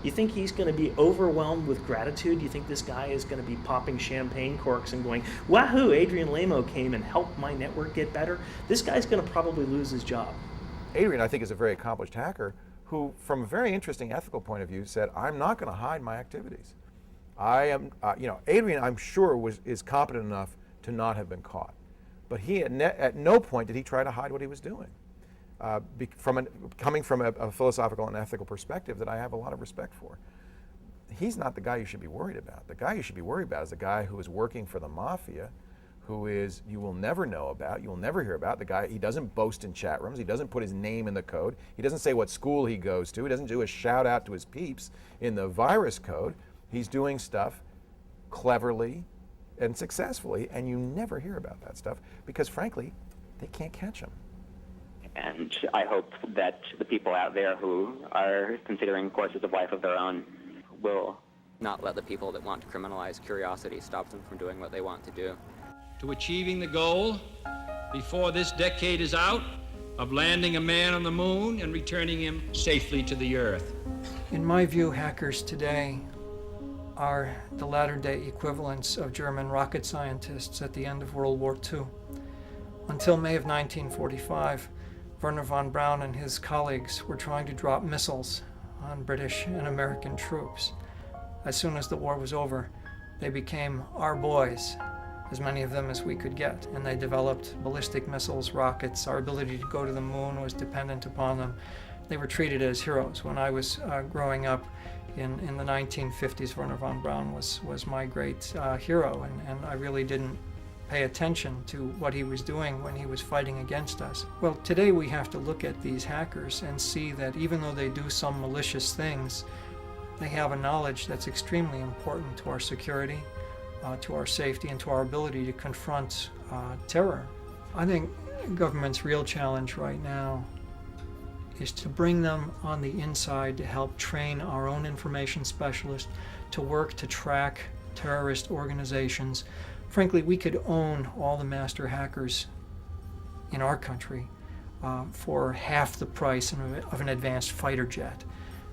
You think he's going to be overwhelmed with gratitude? You think this guy is going to be popping champagne corks and going, wahoo, Adrian Lamo came and helped my network get better? This guy's going to probably lose his job. Adrian, I think, is a very accomplished hacker who, from a very interesting ethical point of view, said, I'm not going to hide my activities. I am, Adrian, I'm sure, is competent enough to not have been caught. But he, at no point did he try to hide what he was doing. Coming from a philosophical and ethical perspective that I have a lot of respect for. He's not the guy you should be worried about. The guy you should be worried about is the guy who is working for the mafia, who is, you will never know about, you will never hear about. The guy, he doesn't boast in chat rooms, he doesn't put his name in the code, he doesn't say what school he goes to, he doesn't do a shout out to his peeps in the virus code. He's doing stuff cleverly and successfully, and you never hear about that stuff because, frankly, they can't catch him. And I hope that the people out there who are considering courses of life of their own will not let the people that want to criminalize curiosity stop them from doing what they want to do. To achieving the goal, before this decade is out, of landing a man on the moon and returning him safely to the Earth. In my view, hackers today are the latter-day equivalents of German rocket scientists at the end of World War II. Until May of 1945, Wernher von Braun and his colleagues were trying to drop missiles on British and American troops. As soon as the war was over, they became our boys, as many of them as we could get, and they developed ballistic missiles, rockets. Our ability to go to the moon was dependent upon them. They were treated as heroes. When I was growing up in the 1950s, Wernher von Braun was my great hero, and I really didn't pay attention to what he was doing when he was fighting against us. Well, today we have to look at these hackers and see that even though they do some malicious things, they have a knowledge that's extremely important to our security, to our safety, and to our ability to confront terror. I think government's real challenge right now is to bring them on the inside to help train our own information specialists to work to track terrorist organizations. Frankly, we could own all the master hackers in our country for half the price of an advanced fighter jet.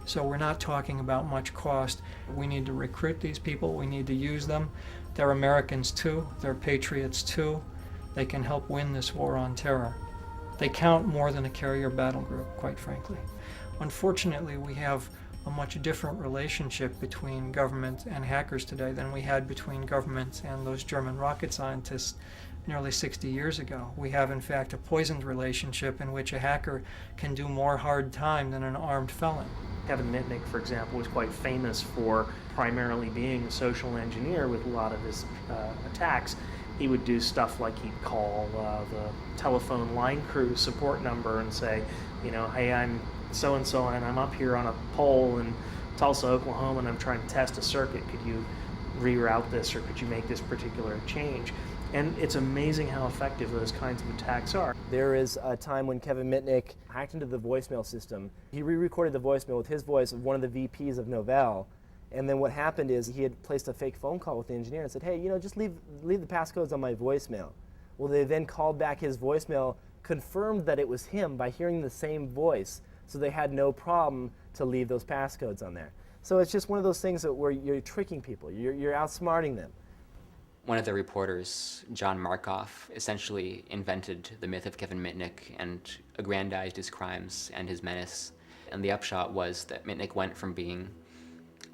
So we're not talking about much cost. We need to recruit these people. We need to use them. They're Americans too. They're patriots too. They can help win this war on terror. They count more than a carrier battle group, quite frankly. Unfortunately, we have a much different relationship between government and hackers today than we had between government and those German rocket scientists nearly 60 years ago. We have, in fact, a poisoned relationship in which a hacker can do more hard time than an armed felon. Kevin Mitnick, for example, was quite famous for primarily being a social engineer with a lot of his attacks. He would do stuff like he'd call the telephone line crew support number and say, you know, hey, I'm so-and-so and I'm up here on a pole in Tulsa, Oklahoma, and I'm trying to test a circuit. Could you reroute this, or could you make this particular change? And it's amazing how effective those kinds of attacks are. There is a time when Kevin Mitnick hacked into the voicemail system. He re-recorded the voicemail with his voice of one of the VPs of Novell. And then what happened is he had placed a fake phone call with the engineer and said, hey, you know, just leave the passcodes on my voicemail. Well, they then called back his voicemail, confirmed that it was him by hearing the same voice, so they had no problem to leave those passcodes on there. So it's just one of those things where you're tricking people, you're outsmarting them. One of the reporters, John Markoff, essentially invented the myth of Kevin Mitnick and aggrandized his crimes and his menace. And the upshot was that Mitnick went from being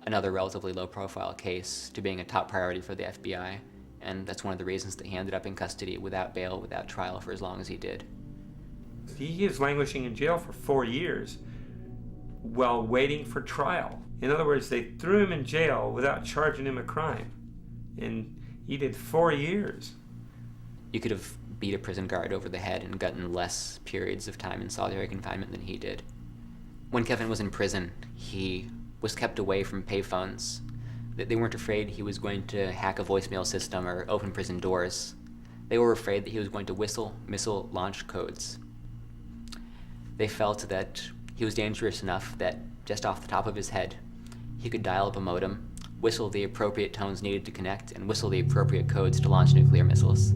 another relatively low-profile case to being a top priority for the FBI. And that's one of the reasons that he ended up in custody without bail, without trial for as long as he did. He is languishing in jail for 4 years while waiting for trial. In other words, they threw him in jail without charging him a crime. And he did 4 years. You could have beat a prison guard over the head and gotten less periods of time in solitary confinement than he did. When Kevin was in prison, he was kept away from payphones. They weren't afraid he was going to hack a voicemail system or open prison doors. They were afraid that he was going to whistle missile launch codes. They felt that he was dangerous enough that just off the top of his head, he could dial up a modem, whistle the appropriate tones needed to connect, and whistle the appropriate codes to launch nuclear missiles.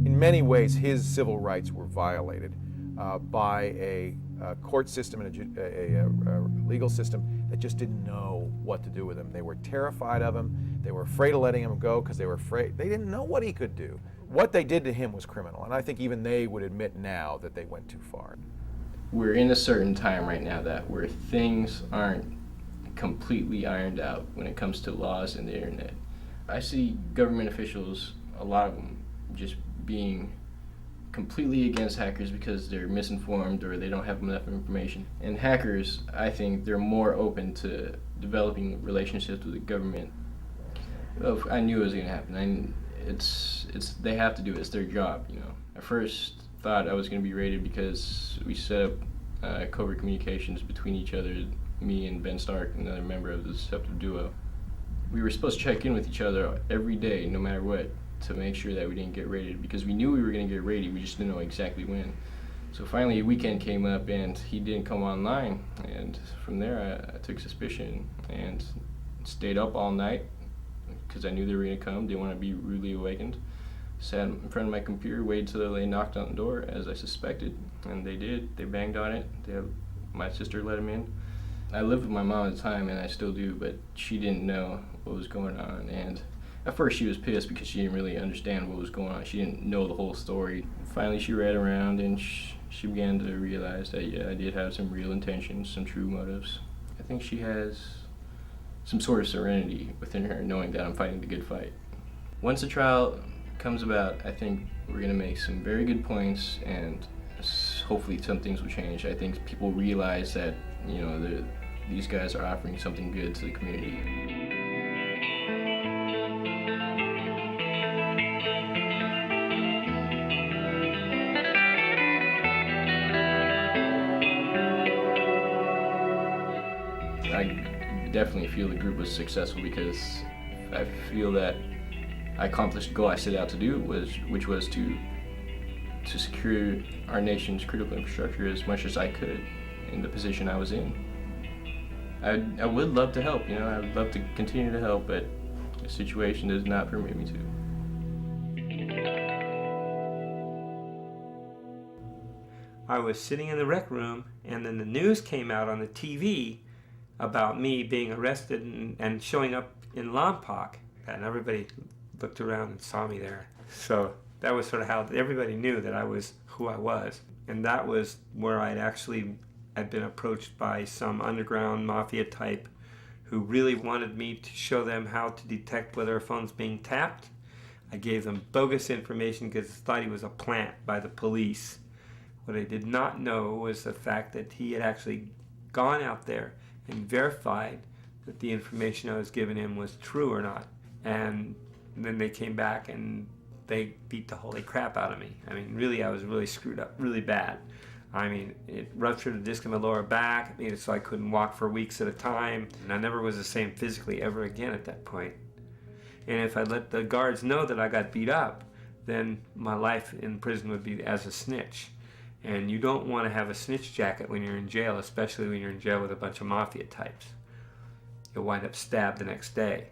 In many ways, his civil rights were violated by a court system and a legal system that just didn't know what to do with him. They were terrified of him. They were afraid of letting him go because they were afraid. They didn't know what he could do. What they did to him was criminal, and I think even they would admit now that they went too far. We're in a certain time right now where things aren't completely ironed out when it comes to laws and the internet. I see government officials, a lot of them, just being completely against hackers because they're misinformed or they don't have enough information. And hackers, I think they're more open to developing relationships with the government. Well, I knew it was going to happen. They have to do it. It's their job, you know. I first thought I was going to be raided because we set up covert communications between each other, me and Ben Stark, another member of the Deceptive Duo. We were supposed to check in with each other every day, no matter what, to make sure that we didn't get raided, because we knew we were going to get raided, we just didn't know exactly when. So finally a weekend came up and he didn't come online, and from there I took suspicion and stayed up all night because I knew they were going to come, didn't want to be rudely awakened. Sat in front of my computer, waited till they knocked on the door as I suspected, and they did. They banged on it. My sister let them in. I lived with my mom at the time, and I still do, but she didn't know what was going on. And at first she was pissed because she didn't really understand what was going on. She didn't know the whole story. Finally she read around and she began to realize that, yeah, I did have some real intentions, some true motives. I think she has some sort of serenity within her, knowing that I'm fighting the good fight. Once the trial comes about, I think we're going to make some very good points, and hopefully some things will change. I think people realize that, you know, these guys are offering something good to the community. I definitely feel the group was successful because I feel that I accomplished the goal I set out to do, which was to secure our nation's critical infrastructure as much as I could in the position I was in. I would love to help, you know, I would love to continue to help, but the situation does not permit me to. I was sitting in the rec room, and then the news came out on the TV about me being arrested and showing up in Lompoc, and everybody looked around and saw me there. So that was sort of how everybody knew that I was who I was. And that was where I'd been approached by some underground mafia type who really wanted me to show them how to detect whether a phone's being tapped. I gave them bogus information because I thought he was a plant by the police. What I did not know was the fact that he had actually gone out there and verified that the information I was giving him was true or not. And then they came back and they beat the holy crap out of me. I mean, really, I was really screwed up, really bad. I mean, it ruptured a disc in my lower back. It made it so I couldn't walk for weeks at a time. And I never was the same physically ever again at that point. And if I let the guards know that I got beat up, then my life in prison would be as a snitch. And you don't want to have a snitch jacket when you're in jail, especially when you're in jail with a bunch of mafia types. You'll wind up stabbed the next day.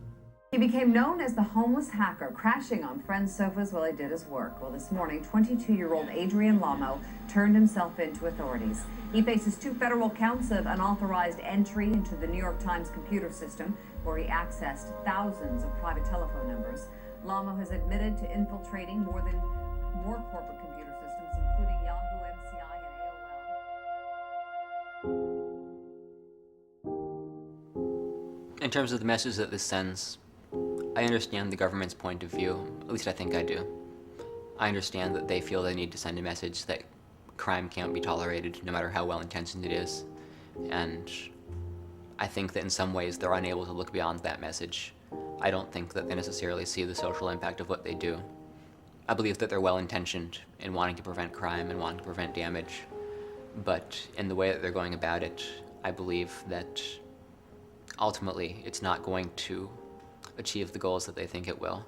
He became known as the homeless hacker, crashing on friends' sofas while he did his work. Well, this morning, 22-year-old Adrian Lamo turned himself in to authorities. He faces 2 federal counts of unauthorized entry into the New York Times computer system, where he accessed thousands of private telephone numbers. Lamo has admitted to infiltrating more corporate computer systems, including Yahoo, MCI, and AOL. In terms of the message that this sends, I understand the government's point of view, at least I think I do. I understand that they feel they need to send a message that crime can't be tolerated, no matter how well-intentioned it is. And I think that in some ways they're unable to look beyond that message. I don't think that they necessarily see the social impact of what they do. I believe that they're well-intentioned in wanting to prevent crime and wanting to prevent damage. But in the way that they're going about it, I believe that ultimately it's not going to achieve the goals that they think it will.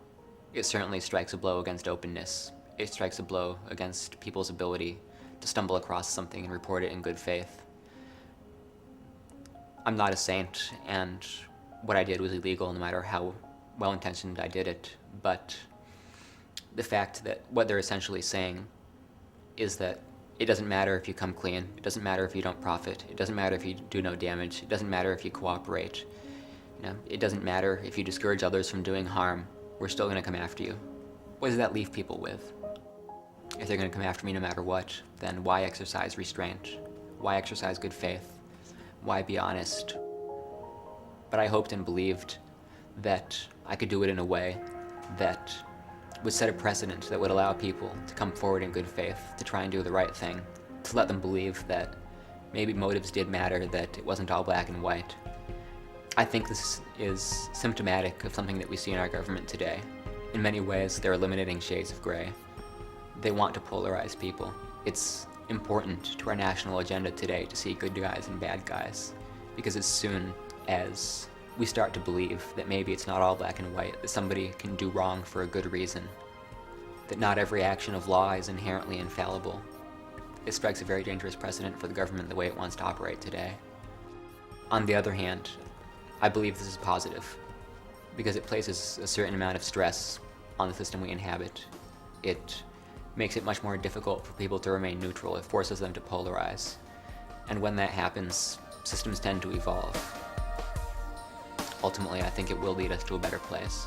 It certainly strikes a blow against openness. It strikes a blow against people's ability to stumble across something and report it in good faith. I'm not a saint, and what I did was illegal no matter how well-intentioned I did it, but the fact that what they're essentially saying is that it doesn't matter if you come clean, it doesn't matter if you don't profit, it doesn't matter if you do no damage, it doesn't matter if you cooperate. It doesn't matter if you discourage others from doing harm, we're still going to come after you. What does that leave people with? If they're going to come after me no matter what, then why exercise restraint? Why exercise good faith? Why be honest? But I hoped and believed that I could do it in a way that would set a precedent that would allow people to come forward in good faith, to try and do the right thing, to let them believe that maybe motives did matter, that it wasn't all black and white. I think this is symptomatic of something that we see in our government today. In many ways, they're eliminating shades of gray. They want to polarize people. It's important to our national agenda today to see good guys and bad guys, because as soon as we start to believe that maybe it's not all black and white, that somebody can do wrong for a good reason, that not every action of law is inherently infallible, it strikes a very dangerous precedent for the government the way it wants to operate today. On the other hand, I believe this is positive, because it places a certain amount of stress on the system we inhabit. It makes it much more difficult for people to remain neutral. It forces them to polarize. And when that happens, systems tend to evolve. Ultimately, I think it will lead us to a better place.